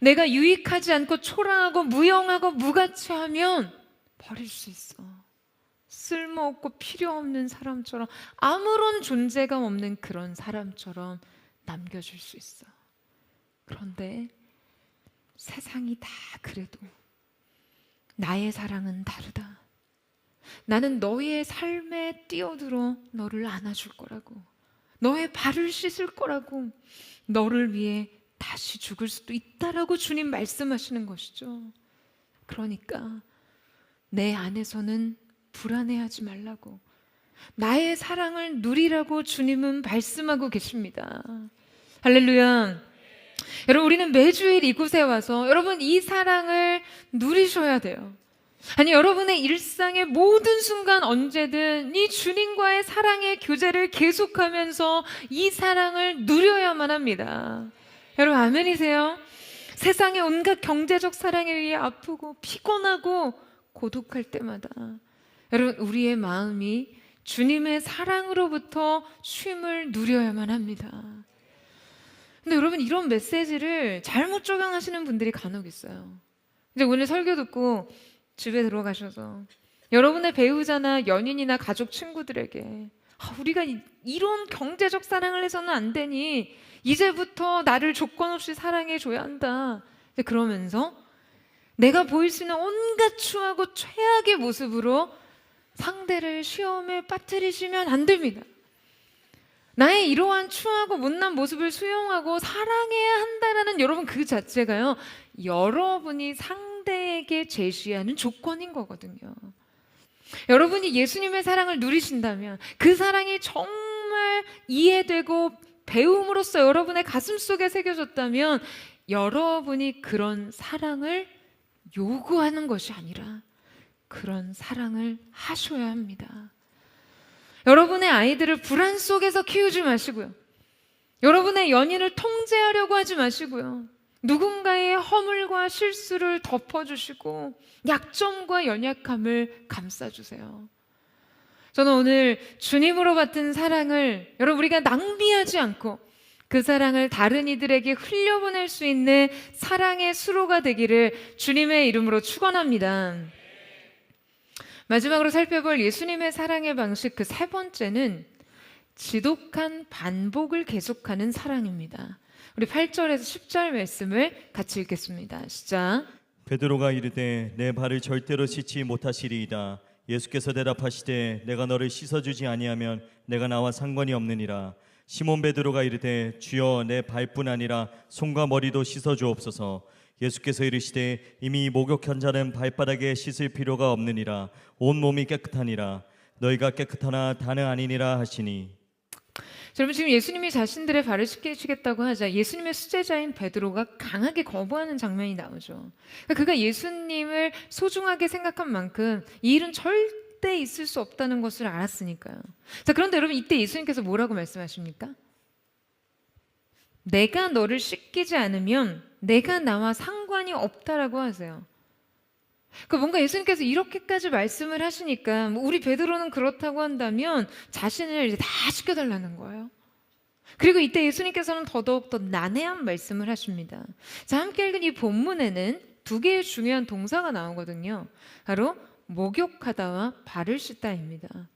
내가 유익하지 않고 초라하고 무용하고 무가치하면 버릴 수 있어. 쓸모없고 필요없는 사람처럼, 아무런 존재감 없는 그런 사람처럼 남겨줄 수 있어. 그런데 세상이 다 그래도 나의 사랑은 다르다. 나는 너의 삶에 뛰어들어 너를 안아줄 거라고, 너의 발을 씻을 거라고, 너를 위해 다시 죽을 수도 있다라고 주님 말씀하시는 것이죠. 그러니까 내 안에서는 불안해하지 말라고, 나의 사랑을 누리라고 주님은 말씀하고 계십니다. 할렐루야. 여러분, 우리는 매주일 이곳에 와서 여러분 이 사랑을 누리셔야 돼요. 아니, 여러분의 일상의 모든 순간 언제든 이 주님과의 사랑의 교제를 계속하면서 이 사랑을 누려야만 합니다. 여러분, 아멘이세요? 세상의 온갖 경제적 사랑에 의해 아프고 피곤하고 고독할 때마다 여러분, 우리의 마음이 주님의 사랑으로부터 쉼을 누려야만 합니다. 근데 여러분, 이런 메시지를 잘못 적용하시는 분들이 간혹 있어요. 이제 오늘 설교 듣고 집에 들어가셔서 여러분의 배우자나 연인이나 가족 친구들에게 우리가 이런 경제적 사랑을 해서는 안 되니 이제부터 나를 조건 없이 사랑해 줘야 한다. 그러면서 내가 보일 수 있는 온갖 추하고 최악의 모습으로 상대를 시험에 빠뜨리시면 안 됩니다. 나의 이러한 추하고 못난 모습을 수용하고 사랑해야 한다라는 여러분 그 자체가요, 여러분이 상대에게 제시하는 조건인 거거든요. 여러분이 예수님의 사랑을 누리신다면 그 사랑이 정말 이해되고 배움으로써 여러분의 가슴 속에 새겨졌다면 여러분이 그런 사랑을 요구하는 것이 아니라 그런 사랑을 하셔야 합니다. 여러분의 아이들을 불안 속에서 키우지 마시고요. 여러분의 연인을 통제하려고 하지 마시고요. 누군가의 허물과 실수를 덮어주시고 약점과 연약함을 감싸주세요. 저는 오늘 주님으로 받은 사랑을 여러분 우리가 낭비하지 않고 그 사랑을 다른 이들에게 흘려보낼 수 있는 사랑의 수로가 되기를 주님의 이름으로 축원합니다. 마지막으로 살펴볼 예수님의 사랑의 방식 그 세 번째는 지독한 반복을 계속하는 사랑입니다. 우리 8절에서 10절 말씀을 같이 읽겠습니다. 시작. 베드로가 이르되 내 발을 절대로 씻지 못하시리이다. 예수께서 대답하시되 내가 너를 씻어주지 아니하면 내가 나와 상관이 없느니라. 시몬 베드로가 이르되 주여 내 발뿐 아니라 손과 머리도 씻어주옵소서. 예수께서 이르시되 이미 목욕한 자는 발바닥에 씻을 필요가 없느니라 온 몸이 깨끗하니라 너희가 깨끗하나 다는 아니니라 하시니. 여러분, 지금 예수님이 자신들의 발을 씻기시겠다고 하자 예수님의 수제자인 베드로가 강하게 거부하는 장면이 나오죠. 그러니까 그가 예수님을 소중하게 생각한 만큼 이 일은 절대 있을 수 없다는 것을 알았으니까요. 자, 그런데 여러분, 이때 예수님께서 뭐라고 말씀하십니까? 내가 너를 씻기지 않으면 내가 나와 상관이 없다라고 하세요. 그 뭔가 예수님께서 이렇게까지 말씀을 하시니까 우리 베드로는 그렇다고 한다면 자신을 이제 다 씻겨달라는 거예요. 그리고 이때 예수님께서는 더더욱 더 난해한 말씀을 하십니다. 자, 함께 읽은 이 본문에는 두 개의 중요한 동사가 나오거든요. 바로 목욕하다와 발을 씻다입니다.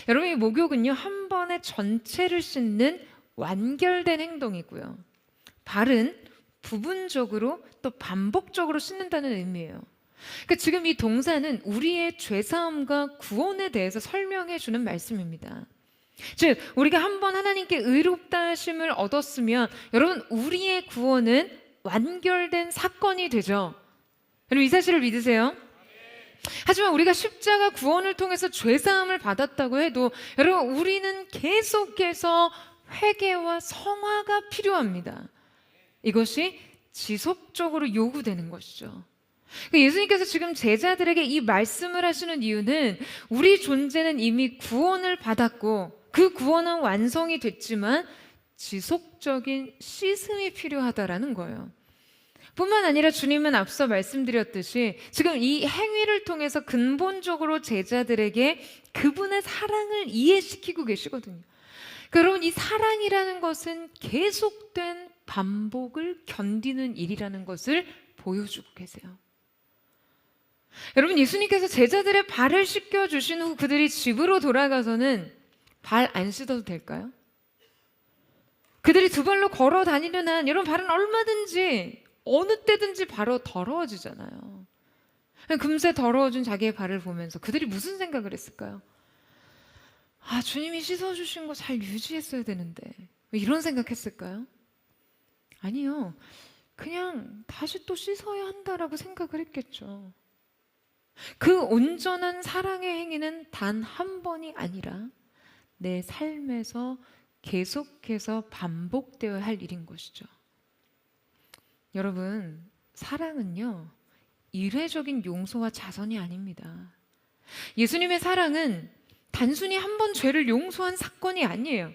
여러분, 이 목욕은요, 한 번에 전체를 씻는 완결된 행동이고요. 발은 부분적으로 또 반복적으로 씻는다는 의미예요. 그러니까 지금 이 동사는 우리의 죄사함과 구원에 대해서 설명해 주는 말씀입니다. 즉, 우리가 한번 하나님께 의롭다 하심을 얻었으면 여러분, 우리의 구원은 완결된 사건이 되죠. 여러분, 이 사실을 믿으세요? 하지만 우리가 십자가 구원을 통해서 죄사함을 받았다고 해도 여러분, 우리는 계속해서 회개와 성화가 필요합니다. 이것이 지속적으로 요구되는 것이죠. 예수님께서 지금 제자들에게 이 말씀을 하시는 이유는 우리 존재는 이미 구원을 받았고 그 구원은 완성이 됐지만 지속적인 씻음이 필요하다라는 거예요. 뿐만 아니라 주님은 앞서 말씀드렸듯이 지금 이 행위를 통해서 근본적으로 제자들에게 그분의 사랑을 이해시키고 계시거든요. 여러분, 이 사랑이라는 것은 계속된 반복을 견디는 일이라는 것을 보여주고 계세요. 여러분, 예수님께서 제자들의 발을 씻겨주신 후 그들이 집으로 돌아가서는 발 안 씻어도 될까요? 그들이 두 발로 걸어 다니는 한 여러분, 발은 얼마든지 어느 때든지 바로 더러워지잖아요. 금세 더러워진 자기의 발을 보면서 그들이 무슨 생각을 했을까요? 아, 주님이 씻어주신 거 잘 유지했어야 되는데 왜 이런 생각했을까요? 아니요, 그냥 다시 또 씻어야 한다라고 생각을 했겠죠. 그 온전한 사랑의 행위는 단 한 번이 아니라 내 삶에서 계속해서 반복되어야 할 일인 것이죠. 여러분, 사랑은요, 일회적인 용서와 자선이 아닙니다. 예수님의 사랑은 단순히 한 번 죄를 용서한 사건이 아니에요.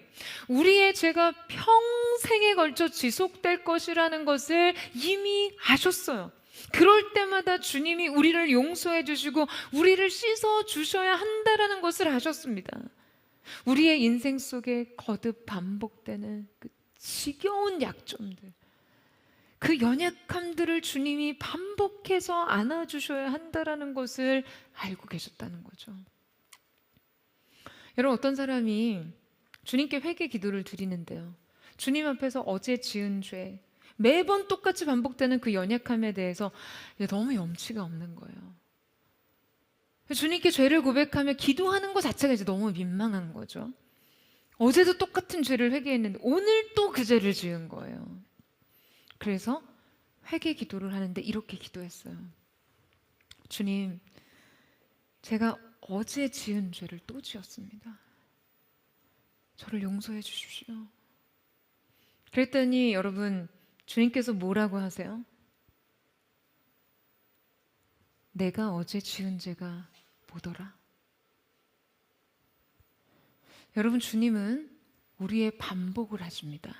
우리의 죄가 평생에 걸쳐 지속될 것이라는 것을 이미 아셨어요. 그럴 때마다 주님이 우리를 용서해 주시고 우리를 씻어 주셔야 한다라는 것을 아셨습니다. 우리의 인생 속에 거듭 반복되는 그 지겨운 약점들, 그 연약함들을 주님이 반복해서 안아주셔야 한다라는 것을 알고 계셨다는 거죠. 여러분, 어떤 사람이 주님께 회개 기도를 드리는데요, 주님 앞에서 어제 지은 죄, 매번 똑같이 반복되는 그 연약함에 대해서 너무 염치가 없는 거예요. 주님께 죄를 고백하며 기도하는 것 자체가 이제 너무 민망한 거죠. 어제도 똑같은 죄를 회개했는데 오늘 또 그 죄를 지은 거예요. 그래서 회개 기도를 하는데 이렇게 기도했어요. 주님, 제가 어제 지은 죄를 또 지었습니다. 저를 용서해 주십시오. 그랬더니 여러분, 주님께서 뭐라고 하세요? 내가 어제 지은 죄가 뭐더라? 여러분, 주님은 우리의 반복을 하십니다.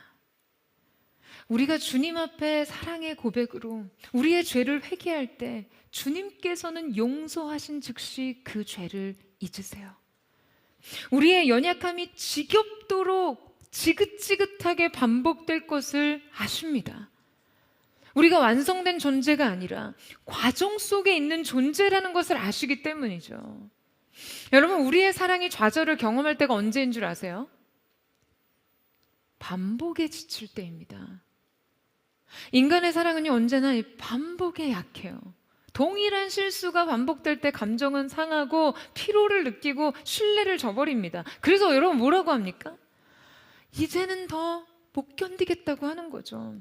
우리가 주님 앞에 사랑의 고백으로 우리의 죄를 회개할 때 주님께서는 용서하신 즉시 그 죄를 잊으세요. 우리의 연약함이 지겹도록 지긋지긋하게 반복될 것을 아십니다. 우리가 완성된 존재가 아니라 과정 속에 있는 존재라는 것을 아시기 때문이죠. 여러분, 우리의 사랑이 좌절을 경험할 때가 언제인 줄 아세요? 반복에 지칠 때입니다. 인간의 사랑은요, 언제나 이 반복에 약해요. 동일한 실수가 반복될 때 감정은 상하고 피로를 느끼고 신뢰를 저버립니다. 그래서 여러분, 뭐라고 합니까? 이제는 더 못 견디겠다고 하는 거죠.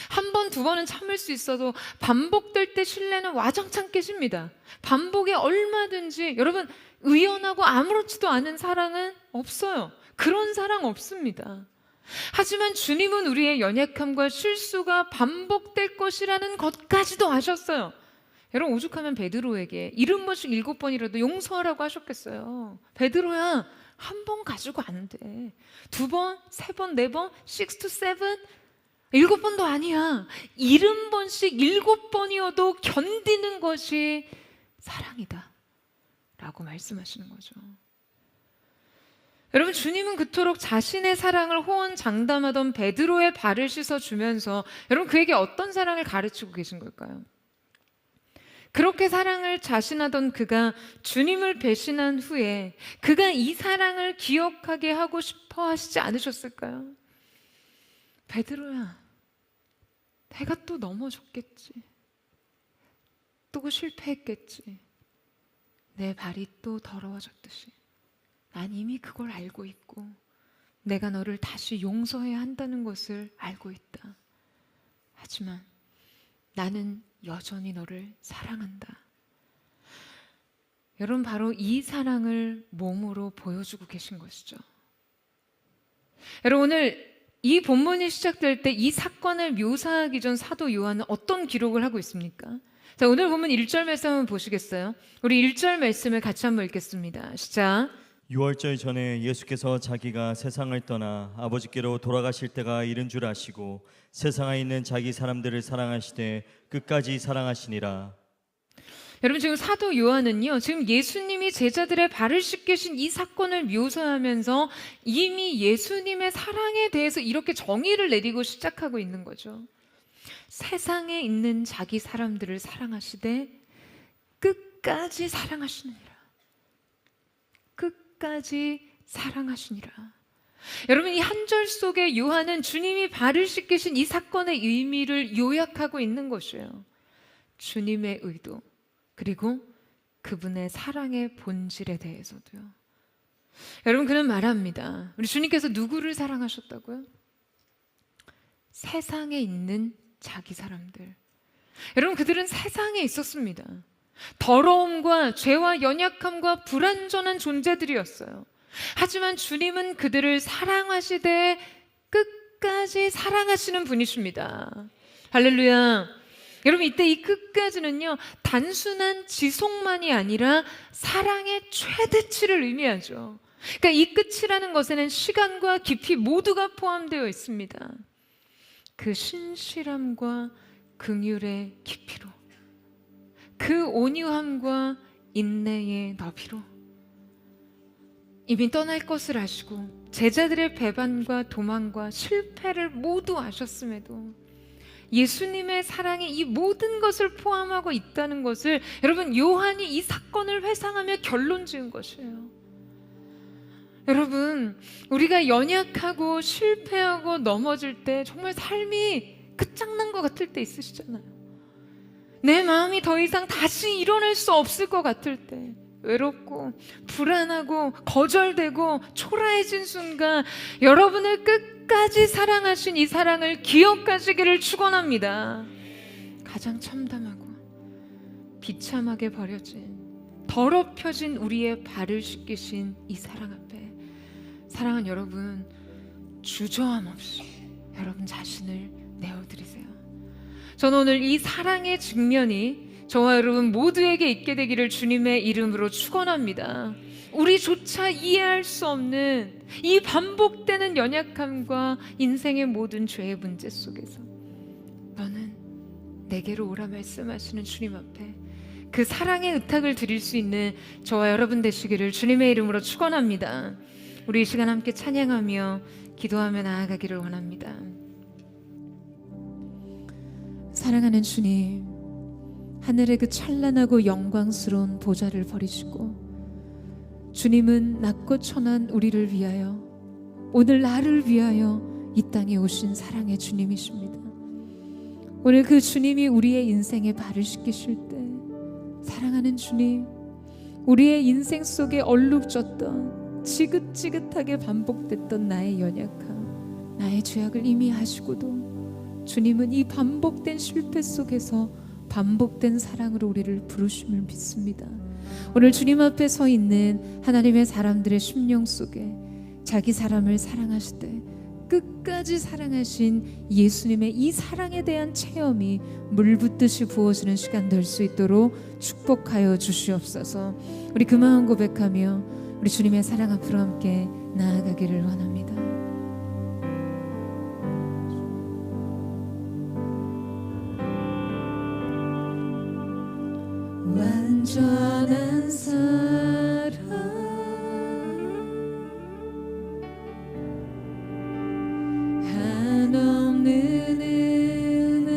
한 번, 두 번은 참을 수 있어도 반복될 때 신뢰는 와장창 깨집니다. 반복에 얼마든지 여러분 의연하고 아무렇지도 않은 사랑은 없어요. 그런 사랑 없습니다. 하지만 주님은 우리의 연약함과 실수가 반복될 것이라는 것까지도 아셨어요. 여러분 오죽하면 베드로에게 70번씩 7번이라도 용서하라고 하셨겠어요. 베드로야, 한 번 가지고 안 돼. 2번, 3번, 4번, 6 to 7, 7번도 아니야. 70번씩 7번이어도 견디는 것이 사랑이다 라고 말씀하시는 거죠. 여러분 주님은 그토록 자신의 사랑을 호언장담하던 베드로의 발을 씻어주면서 여러분 그에게 어떤 사랑을 가르치고 계신 걸까요? 그렇게 사랑을 자신하던 그가 주님을 배신한 후에 그가 이 사랑을 기억하게 하고 싶어 하시지 않으셨을까요? 베드로야, 내가 또 넘어졌겠지. 또 실패했겠지. 내 발이 또 더러워졌듯이. 난 이미 그걸 알고 있고 내가 너를 다시 용서해야 한다는 것을 알고 있다. 하지만 나는 여전히 너를 사랑한다. 여러분 바로 이 사랑을 몸으로 보여주고 계신 것이죠. 여러분 오늘 이 본문이 시작될 때 이 사건을 묘사하기 전 사도 요한은 어떤 기록을 하고 있습니까? 자, 오늘 보면 1절 말씀 한번 보시겠어요? 우리 1절 말씀을 같이 한번 읽겠습니다. 시작. 6월절 전에 예수께서 자기가 세상을 떠나 아버지께로 돌아가실 때가 이른 줄 아시고 세상에 있는 자기 사람들을 사랑하시되 끝까지 사랑하시니라. 여러분 지금 사도 요한은요, 지금 예수님이 제자들의 발을 씻기신 이 사건을 묘사하면서 이미 예수님의 사랑에 대해서 이렇게 정의를 내리고 시작하고 있는 거죠. 세상에 있는 자기 사람들을 사랑하시되 끝까지 사랑하시느니라. 끝까지 사랑하시니라. 여러분 이 한 절 속에 요한은 주님이 발을 씻기신 이 사건의 의미를 요약하고 있는 것이에요. 주님의 의도 그리고 그분의 사랑의 본질에 대해서도요. 여러분 그는 말합니다. 우리 주님께서 누구를 사랑하셨다고요? 세상에 있는 자기 사람들. 여러분 그들은 세상에 있었습니다. 더러움과 죄와 연약함과 불완전한 존재들이었어요. 하지만 주님은 그들을 사랑하시되 끝까지 사랑하시는 분이십니다. 할렐루야. 여러분 이때 이 끝까지는요 단순한 지속만이 아니라 사랑의 최대치를 의미하죠. 그러니까 이 끝이라는 것에는 시간과 깊이 모두가 포함되어 있습니다. 그 신실함과 긍휼의 깊이로, 그 온유함과 인내의 너비로, 이미 떠날 것을 아시고 제자들의 배반과 도망과 실패를 모두 아셨음에도 예수님의 사랑이 이 모든 것을 포함하고 있다는 것을 여러분 요한이 이 사건을 회상하며 결론 지은 것이에요. 여러분 우리가 연약하고 실패하고 넘어질 때 정말 삶이 끝장난 것 같을 때 있으시잖아요. 내 마음이 더 이상 다시 일어날 수 없을 것 같을 때, 외롭고 불안하고 거절되고 초라해진 순간 여러분을 끝까지 사랑하신 이 사랑을 기억하시기를 축원합니다. 가장 참담하고 비참하게 버려진 더럽혀진 우리의 발을 씻기신 이 사랑 앞에 사랑하는 여러분 주저함 없이 여러분 자신을 내어드리세요. 저는 오늘 이 사랑의 직면이 저와 여러분 모두에게 있게 되기를 주님의 이름으로 축원합니다. 우리조차 이해할 수 없는 이 반복되는 연약함과 인생의 모든 죄의 문제 속에서 너는 내게로 오라 말씀하시는 주님 앞에 그 사랑의 의탁을 드릴 수 있는 저와 여러분 되시기를 주님의 이름으로 축원합니다. 우리 이 시간 함께 찬양하며 기도하며 나아가기를 원합니다. 사랑하는 주님, 하늘의 그 찬란하고 영광스러운 보좌를 버리시고 주님은 낮고 천한 우리를 위하여 오늘 나를 위하여 이 땅에 오신 사랑의 주님이십니다. 오늘 그 주님이 우리의 인생에 발을 씻기실 때 사랑하는 주님, 우리의 인생 속에 얼룩졌던 지긋지긋하게 반복됐던 나의 연약함, 나의 죄악을 이미 아시고도 주님은 이 반복된 실패 속에서 반복된 사랑으로 우리를 부르심을 믿습니다. 오늘 주님 앞에 서 있는 하나님의 사람들의 심령 속에 자기 사람을 사랑하시되 끝까지 사랑하신 예수님의 이 사랑에 대한 체험이 물붓듯이 부어지는 시간 될 수 있도록 축복하여 주시옵소서. 우리 그 마음 고백하며 우리 주님의 사랑 앞으로 함께 나아가기를 원합니다. 완전한 사랑 한없는 은혜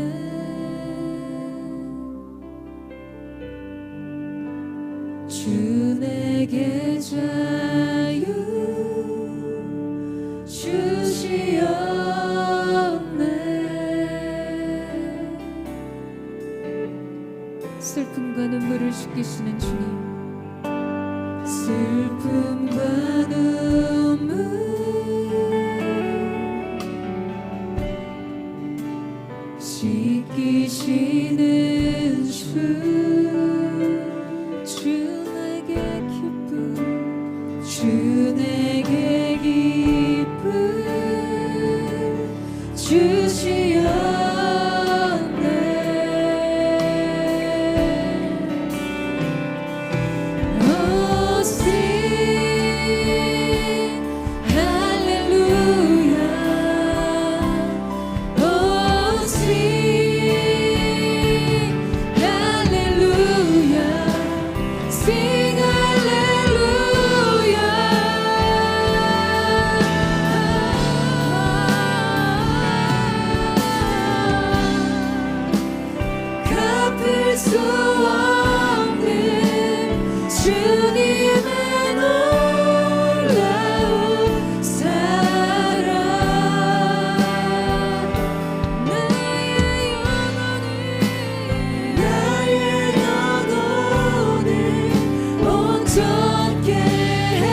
주 내게 자유 주시었네. 슬픔과 눈물을 씻기시는 주님, 슬픔과 눈물 씻기시는 주 내게 기쁨, 주 내게 기쁨 주시었네. Oh, sing hallelujah. Oh, sing hallelujah. Sing hallelujah. 갚을 수 없는 주님의 놀라운 사랑, 나의 영혼을 온전케 해.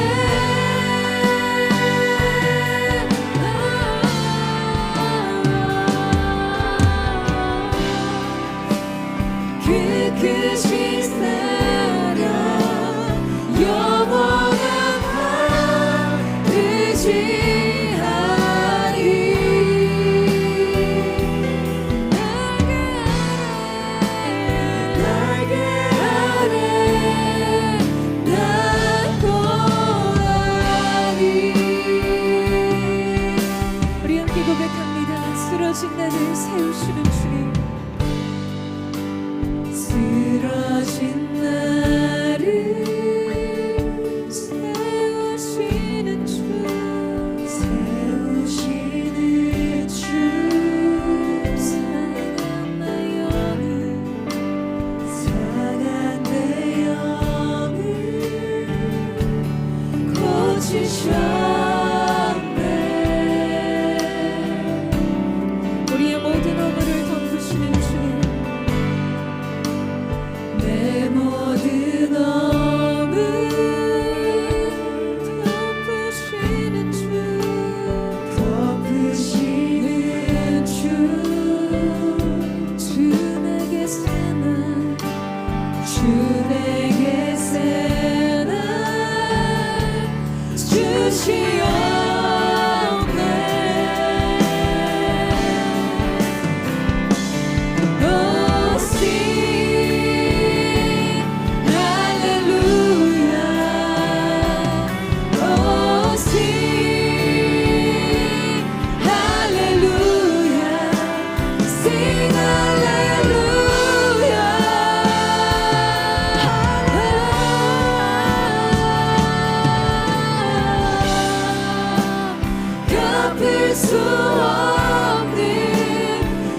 그 크신 사랑 영원한 의지하리. 날개 아래 난 거하리. 우리 함께 고백합니다. 쓰러진 나를 세우시는 주님, 쓰러진 나를 세우시는 주, 세우시는 주, 상한 내 영을, 상한 내 영을 고치셨네. 우리의 모든 허물을 덮으시는 주님, 내 모든 허물 덮으시는 주, 덮으시는 주, 주 내게 새나, 주 내게 새나 주시옵네. Oh, sing hallelujah. Oh, sing hallelujah. Sing hallelujah. 갚을 수 없는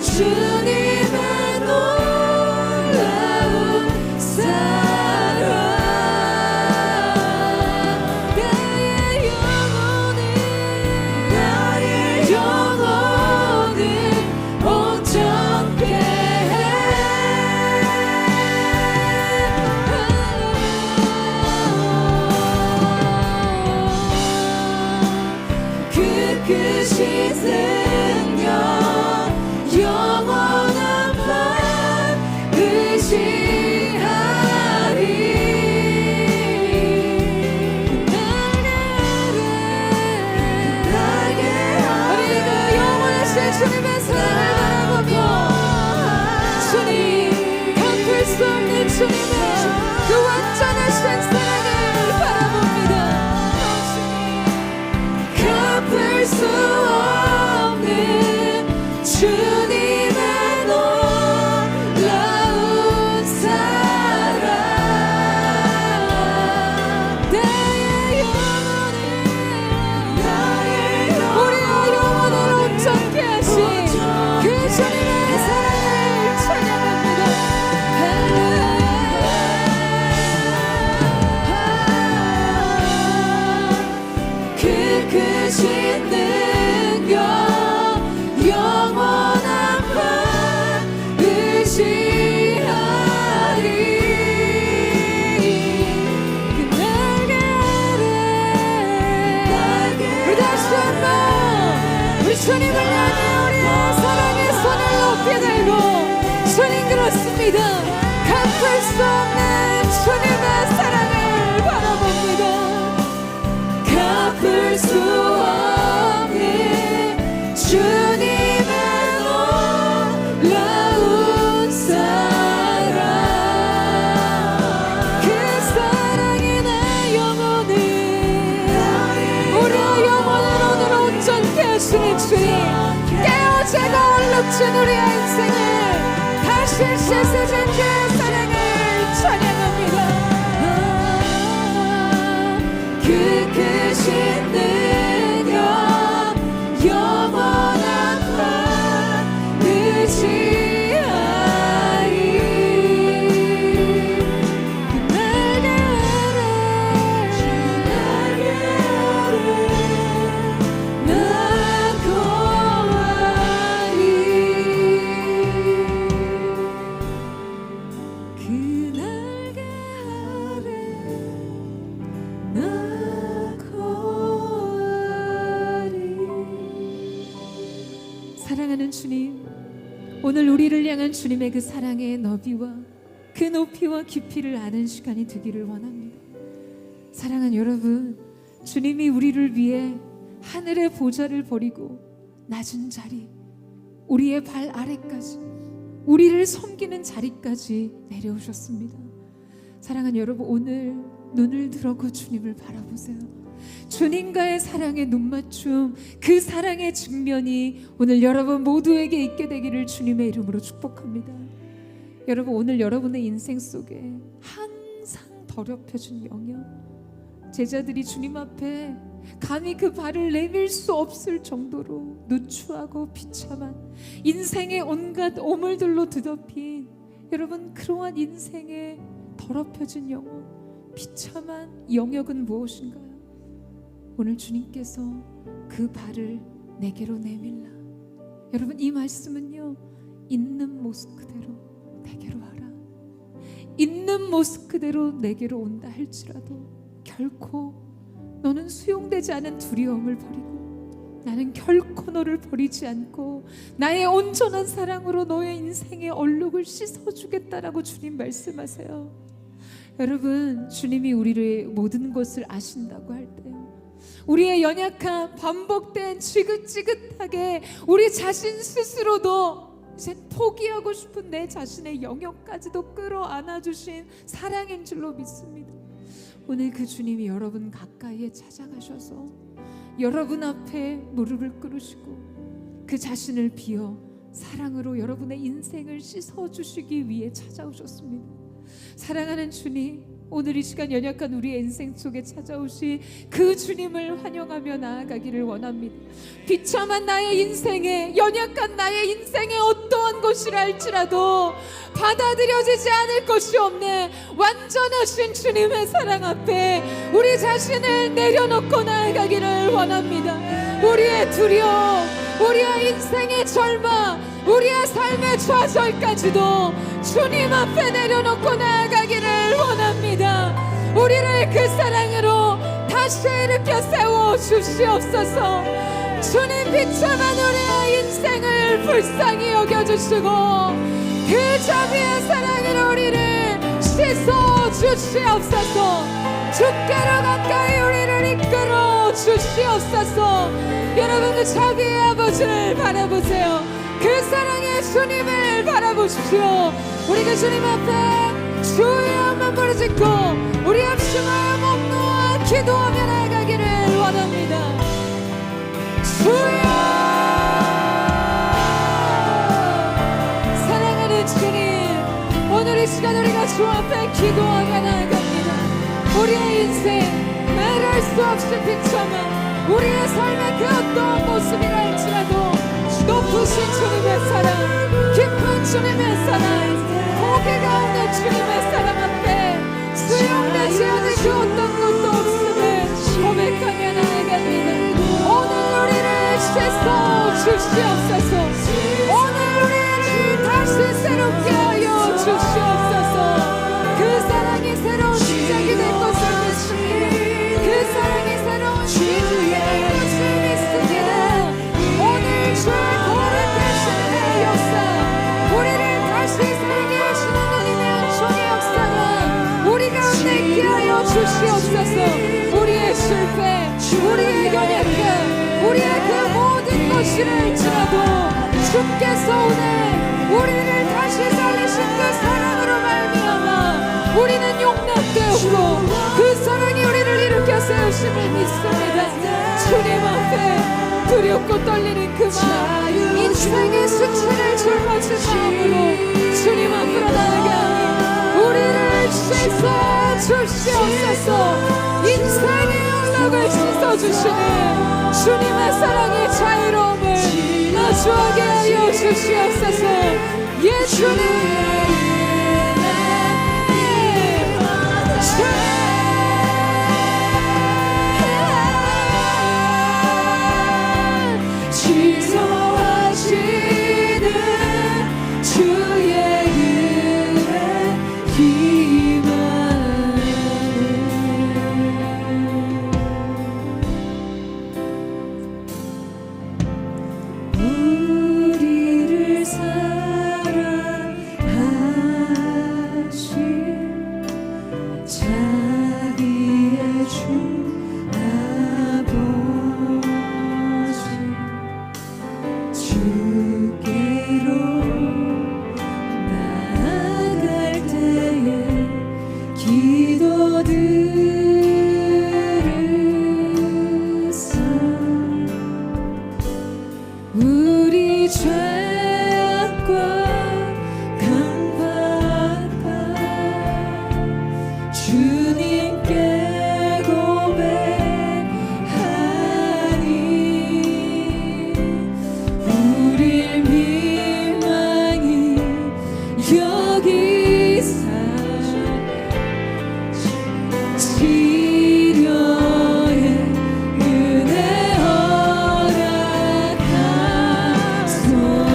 주님의 놀라운 사랑, 나의 영혼을 온전케 해. 그 크신 생명 갚을 수 없는 주님의 놀라운 사랑 나의 영혼을 우리의 영혼을 온전케 하신 그 주님의 사랑을 찬양합니다. 그 크신 능력 영원한 의지하리. 그 날개를 우리 다시 한번 우리 주님을 향해 우리의 사랑의 손을 높이 들고 주님 그렇습니다. 갚을 수 없는 주님의 사랑을 바라봅니다. 갚을 수 없는 주님의 놀라운 사랑 그 사랑이 내 영혼을 우리의 영혼을 오늘 온전케 하시는 주님 깨어제가 얼룩진 우리의 인생을 다시 씻으신 주의 사랑을 찬양합니다. 그 크신 능력 영원한 의지하리. 그 날개를 낳고 하리. 그 날개 아래 낳고 하리. 사랑하는 주님, 오늘 우리를 향한 주님의 그 사랑의 너비와 그 높이와 깊이를 아는 시간이 되기를 원합니다. 사랑하는 여러분, 주님이 우리를 위해 하늘의 보좌를 버리고 낮은 자리, 우리의 발 아래까지 우리를 섬기는 자리까지 내려오셨습니다. 사랑하는 여러분, 오늘 눈을 들어 그 주님을 바라보세요. 주님과의 사랑의 눈맞춤, 그 사랑의 측면이 오늘 여러분 모두에게 있게 되기를 주님의 이름으로 축복합니다. 여러분, 오늘 여러분의 인생 속에 항상 더럽혀진 영역, 제자들이 주님 앞에 감히 그 발을 내밀 수 없을 정도로 누추하고 비참한 인생의 온갖 오물들로 뒤덮인 여러분, 그러한 인생의 더럽혀진 영역, 비참한 영역은 무엇인가요? 오늘 주님께서 그 발을 내게로 내밀라. 여러분, 이 말씀은요, 있는 모습 그대로 내게로 와라. 있는 모습 그대로 내게로 온다 할지라도 결코 너는 수용되지 않은 두려움을 버리고 나는 결코 너를 버리지 않고 나의 온전한 사랑으로 너의 인생의 얼룩을 씻어주겠다라고 주님 말씀하세요. 여러분, 주님이 우리의 모든 것을 아신다고 할 때요, 우리의 연약한 반복된 지긋지긋하게 우리 자신 스스로도 이제 포기하고 싶은 내 자신의 영역까지도 끌어안아주신 사랑인 줄로 믿습니다. 오늘 그 주님이 여러분 가까이에 찾아가셔서 여러분 앞에 무릎을 꿇으시고 그 자신을 비워 사랑으로 여러분의 인생을 씻어주시기 위해 찾아오셨습니다. 사랑하는 주님, 오늘 이 시간 연약한 우리의 인생 속에 찾아오신 그 주님을 환영하며 나아가기를 원합니다. 비참한 나의 인생에, 연약한 나의 인생에 어떠한 것이라 할지라도 받아들여지지 않을 것이 없네 완전하신 주님의 사랑 앞에 우리 자신을 내려놓고 나아가기를 원합니다. 우리의 두려움, 우리의 인생의 절망, 우리의 삶의 좌절까지도 주님 앞에 내려놓고 나아가기를 원합니다. 우리를 그 사랑으로 다시 일으켜 세워 주시옵소서. 주님, 비참한 우리의 인생을 불쌍히 여겨주시고 그 자비의 사랑으로 우리를 씻어 주시옵소서. 주께로 가까이 우리를 이끌어 주시옵소서. 여러분, 그 자비의 아버지를 바라보세요. 그 사랑의 주님을 바라보십시오. 우리 그 주님 앞에 주의 한번 부르짖고 우리 합심하여 목 놓아 기도하며 나아가기를 원합니다. 주여 사랑하는 주님 오늘 이 시간 우리가 주 앞에 기도하며 나아갑니다. 우리의 인생 말할 수 없이 비참한 우리의 삶의 그 어떠한 모습이라 할지라도 높으신 주님의 사랑 깊은 주님의 사랑 고개가 없는 주님의 사랑 앞에 수용되지 않은 그 어떤 것도 없음을 고백하며 나아갑니다. 오늘 우리를 씻어 주시옵소서. 오늘 우리를 다시 새롭게 하여 주시옵소서. 그 사랑이 새로운 시작이 될 것을 믿습니다. 그 사랑이 새로운 시작이 될 것을 믿습니다. 오늘 주의 거룩하신 역사 우리를 다시 살게 하시는 하나님의 은총의 역사가 우리 가운데 있게 하여 주시옵소서. 우리의 실패 우리의 연약함 우리의 그 모든 것을 할지라도 주께서 오늘 우리를 다시 살리신 그 사랑으로 말미암아 우리는 용납되었고 그 사랑이 우리를 일으켜 세우심을 믿습니다. 주님 앞에 두렵고 떨리는 그 마음 인생의 수치를 짊어진 마음으로 주님 앞으로 나아가 우리를 씻어 주시옵소서. 인생의 영락을 씻어주시는 주님의 사랑의 자유로움을 마주하게 하여 주시옵소서. 예수님 지소하시는 주의 은혜 우리를 사랑하신 자기의 주 아버지 주께로 나아갈 때에 기도 들으사 우리 죄악과 강박과 주님께 고백하니 우릴 민망히 여기사 치료의 은혜 허락하소서.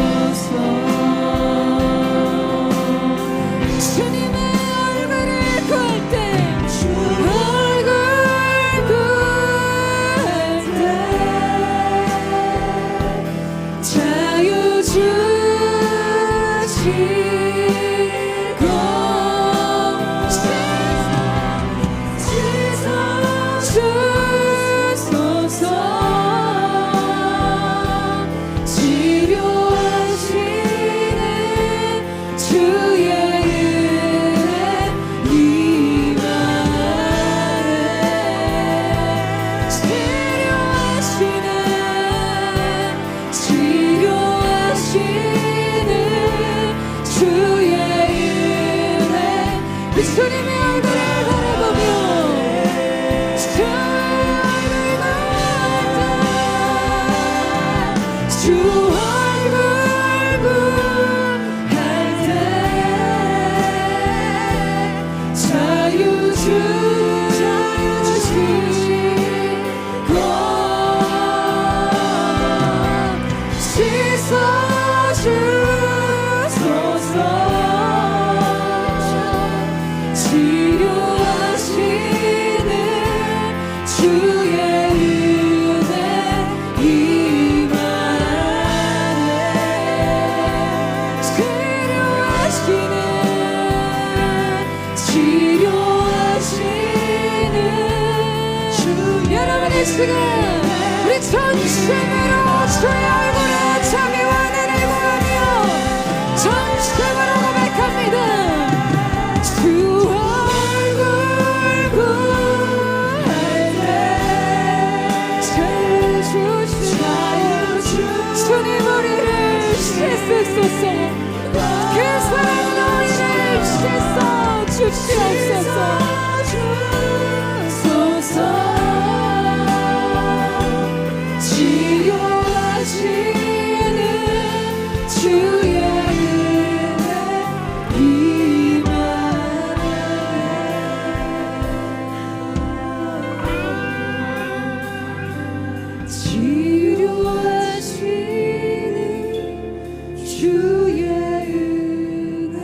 하시는 주의 은혜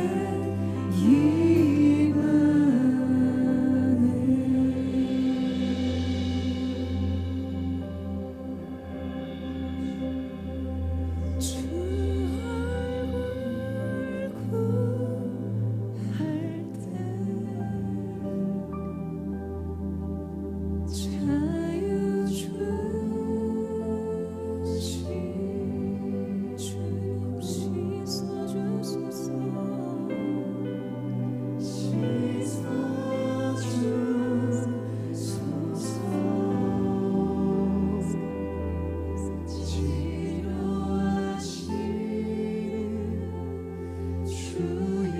임하네. 주 얼굴 구할 때 자유 주시 주님 씻어주소서 치료하시는 주의 은혜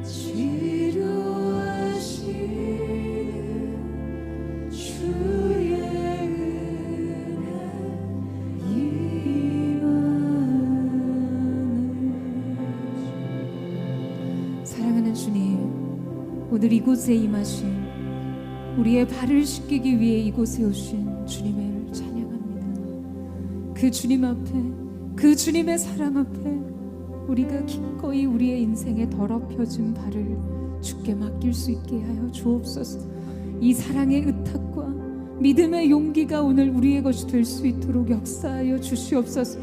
치료하시는 주의 은혜 사랑하는 주님, 오늘 이곳에 임하신 우리의 발을 씻기기 위해 이곳에 오신 주님을 찬양합니다. 그 주님 앞에, 그 주님의 사랑 앞에 우리가 기꺼이 우리의 인생의 더럽혀진 발을 주께 맡길 수 있게 하여 주옵소서. 이 사랑의 의탁과 믿음의 용기가 오늘 우리의 것이 될 수 있도록 역사하여 주시옵소서.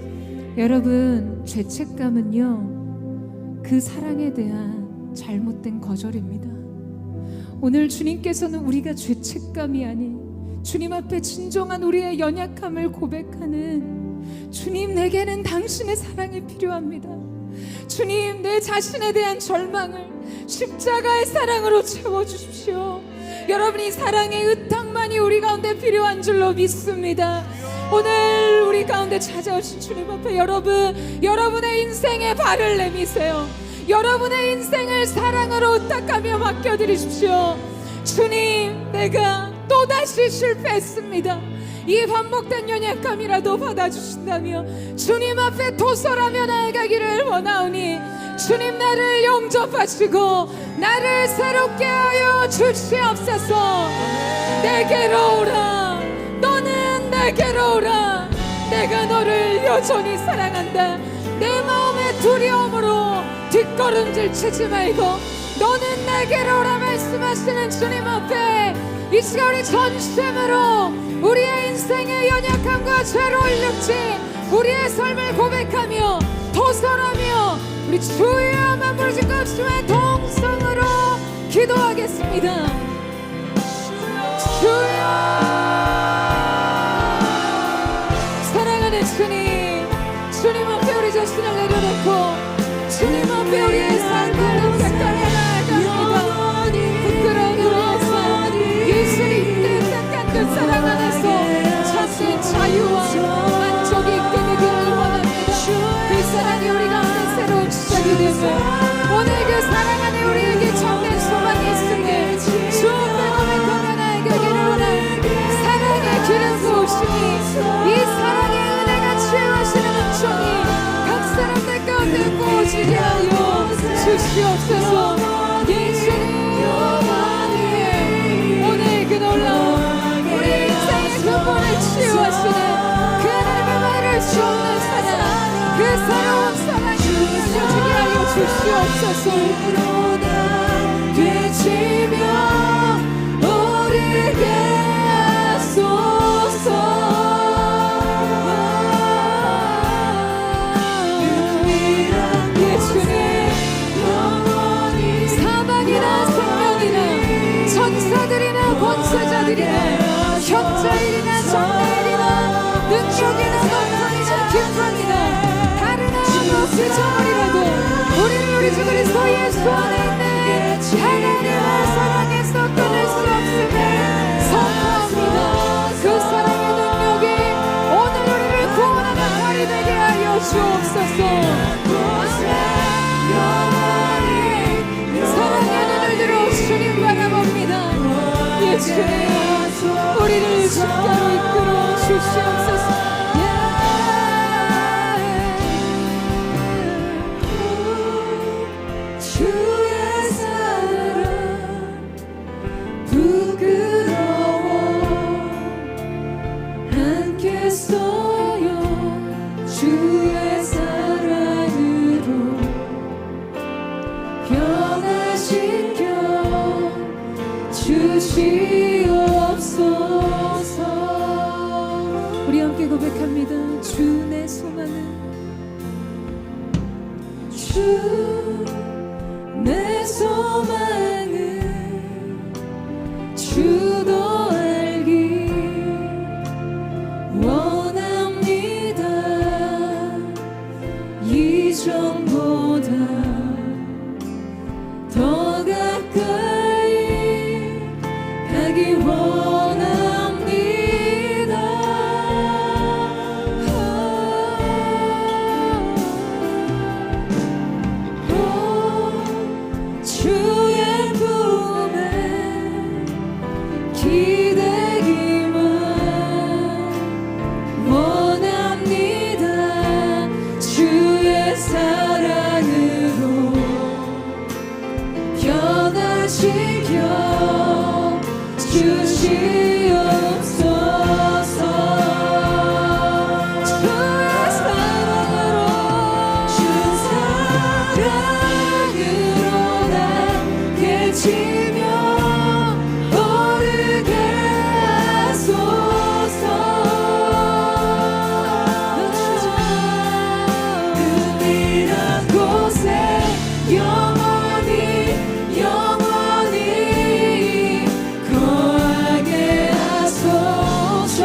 여러분, 죄책감은요, 그 사랑에 대한 잘못된 거절입니다. 오늘 주님께서는 우리가 죄책감이 아닌 주님 앞에 진정한 우리의 연약함을 고백하는, 주님, 내게는 당신의 사랑이 필요합니다. 주님, 내 자신에 대한 절망을 십자가의 사랑으로 채워주십시오. 여러분, 이 사랑의 의탁만이 우리 가운데 필요한 줄로 믿습니다. 오늘 우리 가운데 찾아오신 주님 앞에 여러분의 인생에 발을 내미세요. 여러분의 인생을 사랑으로 의탁하며 맡겨드리십시오. 주님, 내가 또다시 실패했습니다. 이 반복된 연약함이라도 받아주신다며 주님 앞에 도설하며 나아가기를 원하오니 주님, 나를 영접하시고 나를 새롭게 하여 주시옵소서. 내게로 오라, 너는 내게로 오라. 내가 너를 여전히 사랑한다. 내 마음의 두려움으로 뒷걸음질 치지 말고 너는 내게로 오라 말씀하시는 주님 앞에 이 시간 우리 전심으로 우리의 인생의 연약함과 죄로를 늙지 우리의 삶을 고백하며 도설하며 우리 주여만 부르짖고 합심의 동성으로 기도하겠습니다. 주여, 사랑하는 주님, 주님 앞에 우리 자신을 내려놓고 주님 앞에 우리의 삶을 의탁하며 나아갑니다. 부끄러운 우리에서 예수를 입는 닦은 그 사랑 안에서 자신 자유와 만족이 있게 되기를 원합니다. 그 사랑이 우리 가운데 새로운 시작이 되며 오늘 그 사랑 안에 우리에게 참된 소망이 있음에 주 앞에 고백하며 나아가기를 원하는 사랑의 기름 부으심이 이 사랑의 은혜가 채워지는 은총이 각 사람들 가운데 부어지게 하여 주시옵소서. 예수님, 오늘 그 놀라운 우리 인생의 근본을 치유하시는 그 하나님의 말을 주옵는 사랑, 그 새로운 사랑이 이루어지게 하여 주시옵소서. 되치며 우리에게 하소서. 예수님, 사망이나 생명이나 천사들이나 권세자들이나 형제일이나 정례일이나 능력이나 권한이나 기판이나 다른 아무 피조물이라도 우리는 우리 주 그리스도 예수 안에 있는 하나님의 주의 사랑 부끄러워 않겠어요. 주의 사랑으로 변화시켜 주시옵소서. 우리 함께 고백합니다. 주 내 소망은 주 내 소망은 주도 알기 원합니다. 이전보다 더 가까이 가기 원합니다. 주의 품에 기대기만 원합니다. 주의 사랑으로 변화시켜 주시옵소서. 주의 사랑으로 주 사랑으로 나게 지며 오르게 하소서. 은밀한 곳에 영원히 거하게 하소서.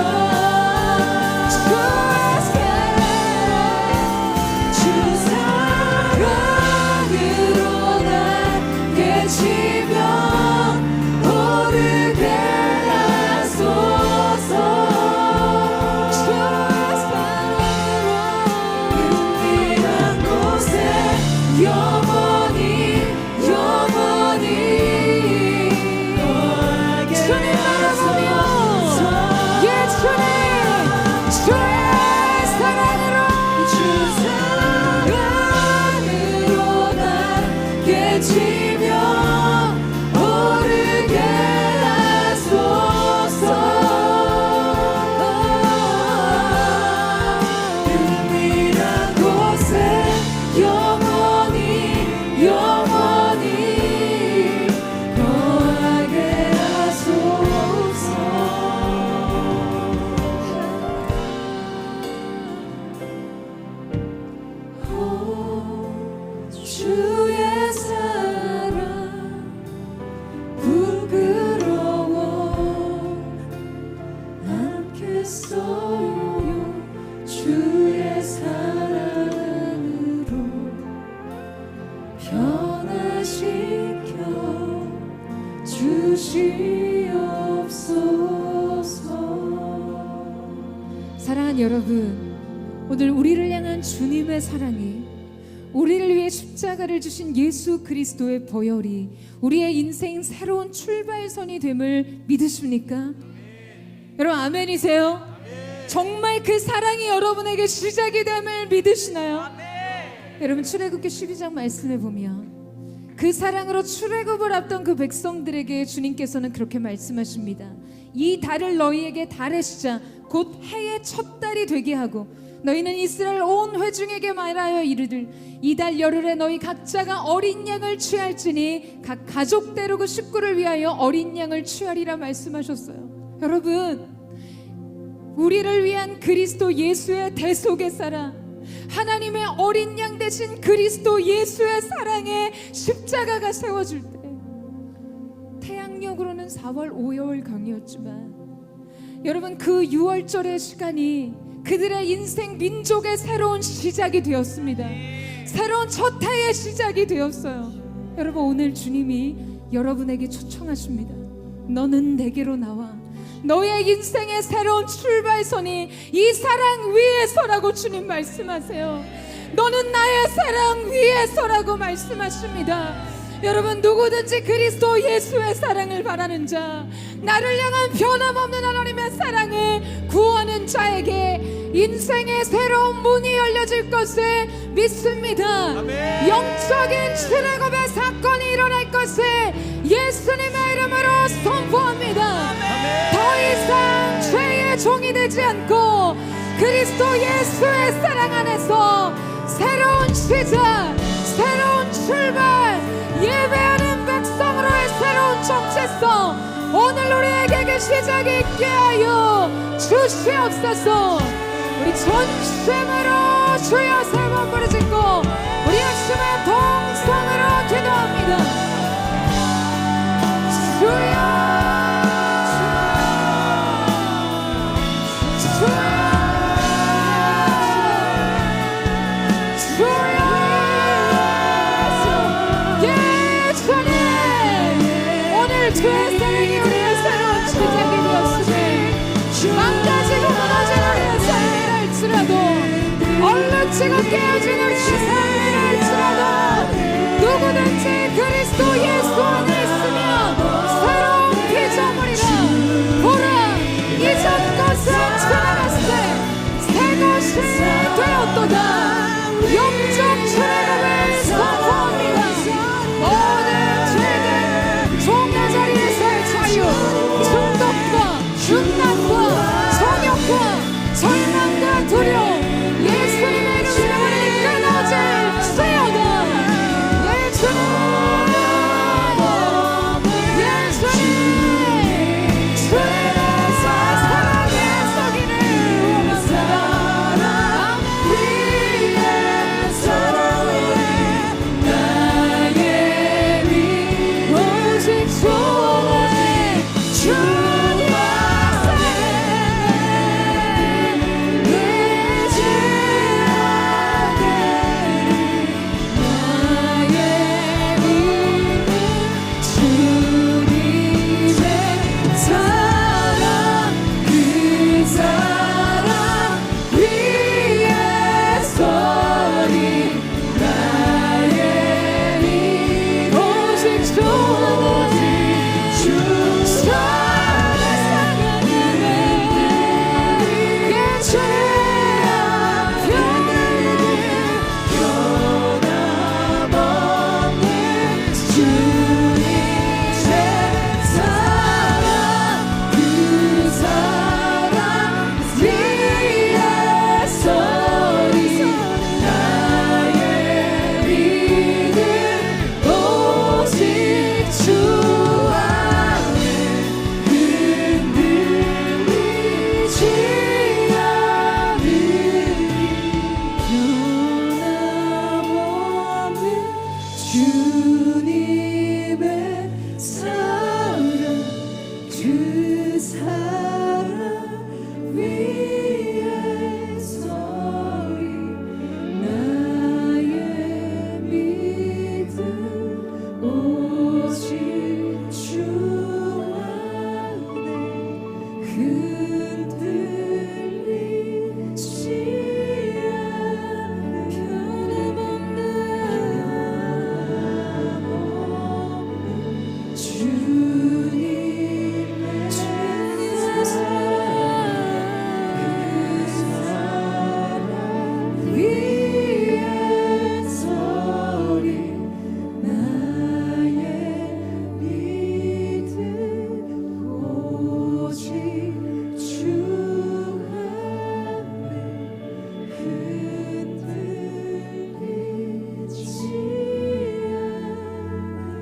주 사랑으로 나게 지며 오르게 하소서. 은밀한 곳에 영원히 거하게 하소서. 예 주님 주의 사랑으로 주 사랑으로 나게 지며 오르게 하소서. 은밀한 곳에 영원히 거하게 하소서. 주의 사랑 부끄러워 않겠어요. 주의 사랑으로 변화시켜 주시옵소서. 사랑하는 여러분, 오늘 우리를 향한 주님의 사랑이, 우리를 위해 십자가를 주신 예수 그리스도의 보혈이 우리의 인생 새로운 출발선이 됨을 믿으십니까? 여러분 아멘이세요? 정말 그 사랑이 여러분에게 시작이 됨을 믿으시나요? 여러분 출애굽기 12장 말씀에 보면 그 사랑으로 출애굽을 앞둔 그 백성들에게 주님께서는 그렇게 말씀하십니다. 이 달을 너희에게 달의 시작 곧 해의 첫 달이 되게 하고 너희는 이스라엘 온 회중에게 말하여 이르들 이 달 열흘에 너희 각자가 어린 양을 취할지니 각 가족대로 그 식구를 위하여 어린 양을 취하리라 말씀하셨어요. 여러분 우리를 위한 그리스도 예수의 대속의 사랑, 하나님의 어린 양 대신 그리스도 예수의 사랑에 십자가가 세워질 때 태양력으로는 4월 5월경이었지만 여러분 그 6월절의 시간이 그들의 인생 민족의 새로운 시작이 되었습니다. 새로운 첫 해의 시작이 되었어요. 여러분 오늘 주님이 여러분에게 초청하십니다. 너는 내게로 나와. 너의 인생의 새로운 출발선이 이 사랑 위에서라고 주님 말씀하세요. 너는 나의 사랑 위에서라고 말씀하십니다. 여러분, 누구든지 그리스도 예수의 사랑을 바라는 자, 나를 향한 변함없는 하나님의 사랑을 구하는 자에게 인생의 새로운 문이 열려질 것을 믿습니다. 영적인 출애굽의 사건이 일어날 것을 예수님의 이름으로 선포합니다. 더 이상 죄의 종이 되지 않고 그리스도 예수의 사랑 안에서 새로운 시작, 새로운 출발, 예배하는 백성으로의 새로운 정체성, 오늘 우리에게 그 시작이 있게 하여 주시옵소서. 우리 전심으로 주여 세 번 부르짖고 우리 아침에 동성으로 기도합니다. 주여, 주의 사랑이 우리의 새로운 시작이 되었으니 망가지고 무너진 우리의 삶이라 할지라도 얼룩지고 깨어진 우리의 삶이라 할지라도 누구든지 그리스도 예수 안에 있으면 새로운 피조물이라. 보라, 이전 것은 지나갔으되 새 것이 되었도다. 영적 출애굽을 선포합니다. 모든 죄들, 종려 자리에서의 자유, 중독과 중난과 정욕과 절망과 두려움, 예수님의 이름으로 우리 끊어질지어다. 예수님, 예수님, 주의 사랑의 서기를 원한다. 위에 사랑을 나의 위 오직 주의 주의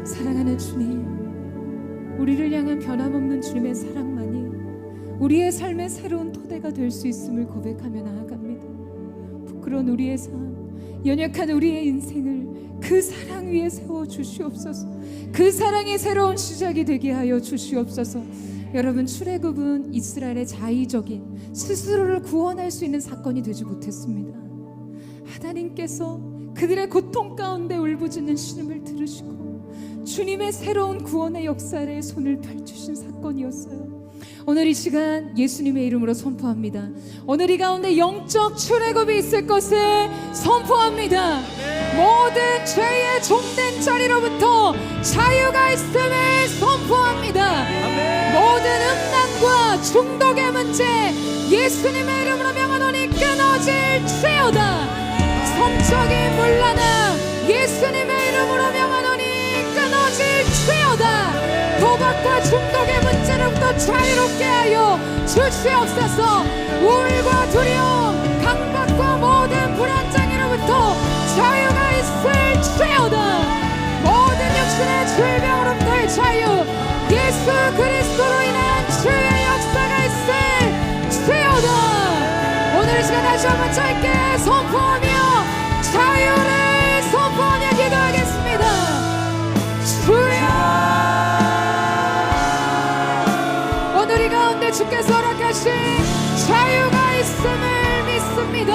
사랑하는 주님, 우리를 향한 변함없는 주님의 사랑만이 우리의 삶의 새로운 토대가 될 수 있음을 고백하며 나아갑니다. 부끄러운 우리의 삶, 연약한 우리의 인생을 그 사랑 위에 세워 주시옵소서. 그 사랑이 새로운 시작이 되게 하여 주시옵소서. 여러분, 출애굽은 이스라엘의 자의적인 스스로를 구원할 수 있는 사건이 되지 못했습니다. 하나님께서 그들의 고통 가운데 울부짖는 신음을 들으시고 주님의 새로운 구원의 역사에 손을 펼치신 사건이었어요. 오늘 이 시간 예수님의 이름으로 선포합니다. 오늘 이 가운데 영적 출애굽이 있을 것을 선포합니다. 모든 죄의 죄의 종된 자리로부터 자유가 있음을 선포합니다. 모든 음란과 중독의 문제 예수님의 이름으로 명하노니 끊어질지어다. 성적인 문란아 예수님의 이름으로 명하노니 끊어질지어다. 도박과 중독의 문제로부터 자유롭게 하여 주시옵소서. 우울과 두려움 강박과 모든 불안장애로부터 자유가 있을지어다. 모든 육신의 질병으로부터의 자유 예수 그리스도로 인한 주의 역사가 있을지어다. 오늘 이 시간 다시 한번 짧게 선포하며 자유를 선포하며 기도하겠습니다. 주여, 오늘 이 가운데 주께서 허락하신 자유가 있음을 믿습니다.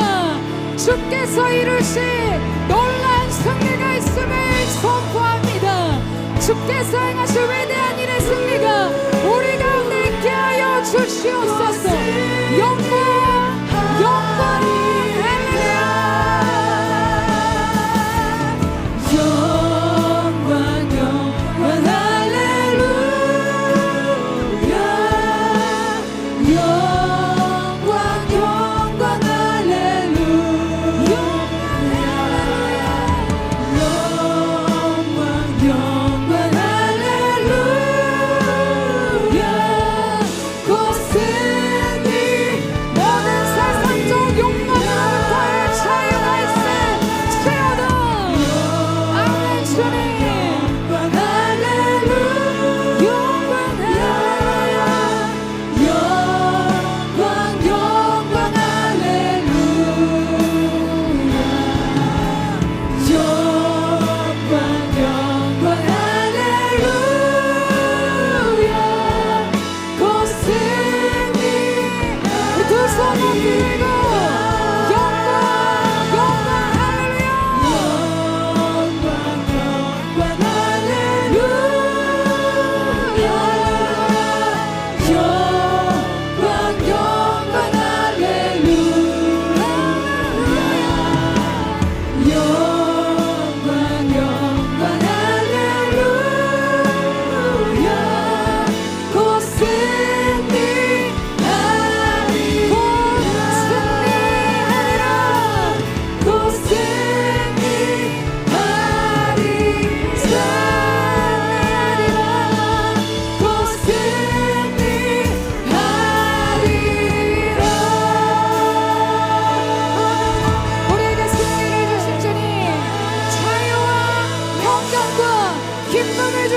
주께서 이루신 놀라운 승리가 있음을 선포합니다. 주께서 행하신 위대한 일의 승리가 우리 가운데 있게 하여 주시옵소서. 영광 할렐루야.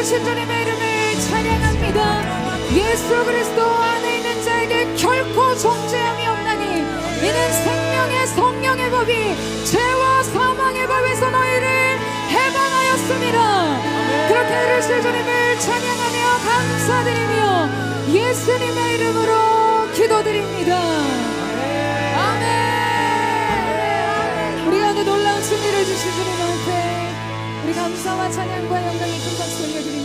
주님의 이름을 찬양합니다. 예수 그리스도 안에 있는 자에게 결코 존재함이 없나니 이는 생명의 성령의 법이 죄와 사망의 법에서 너희를 해방하였습니다. 그렇게 이르실 주님을 찬양하며 감사드리며 예수님의 이름으로 기도드립니다. 아멘. 우리 가운데 놀라운 승리를 주신 주님 앞에 우리 감사와 찬양과 영광의 큰 박수 올려드립니다.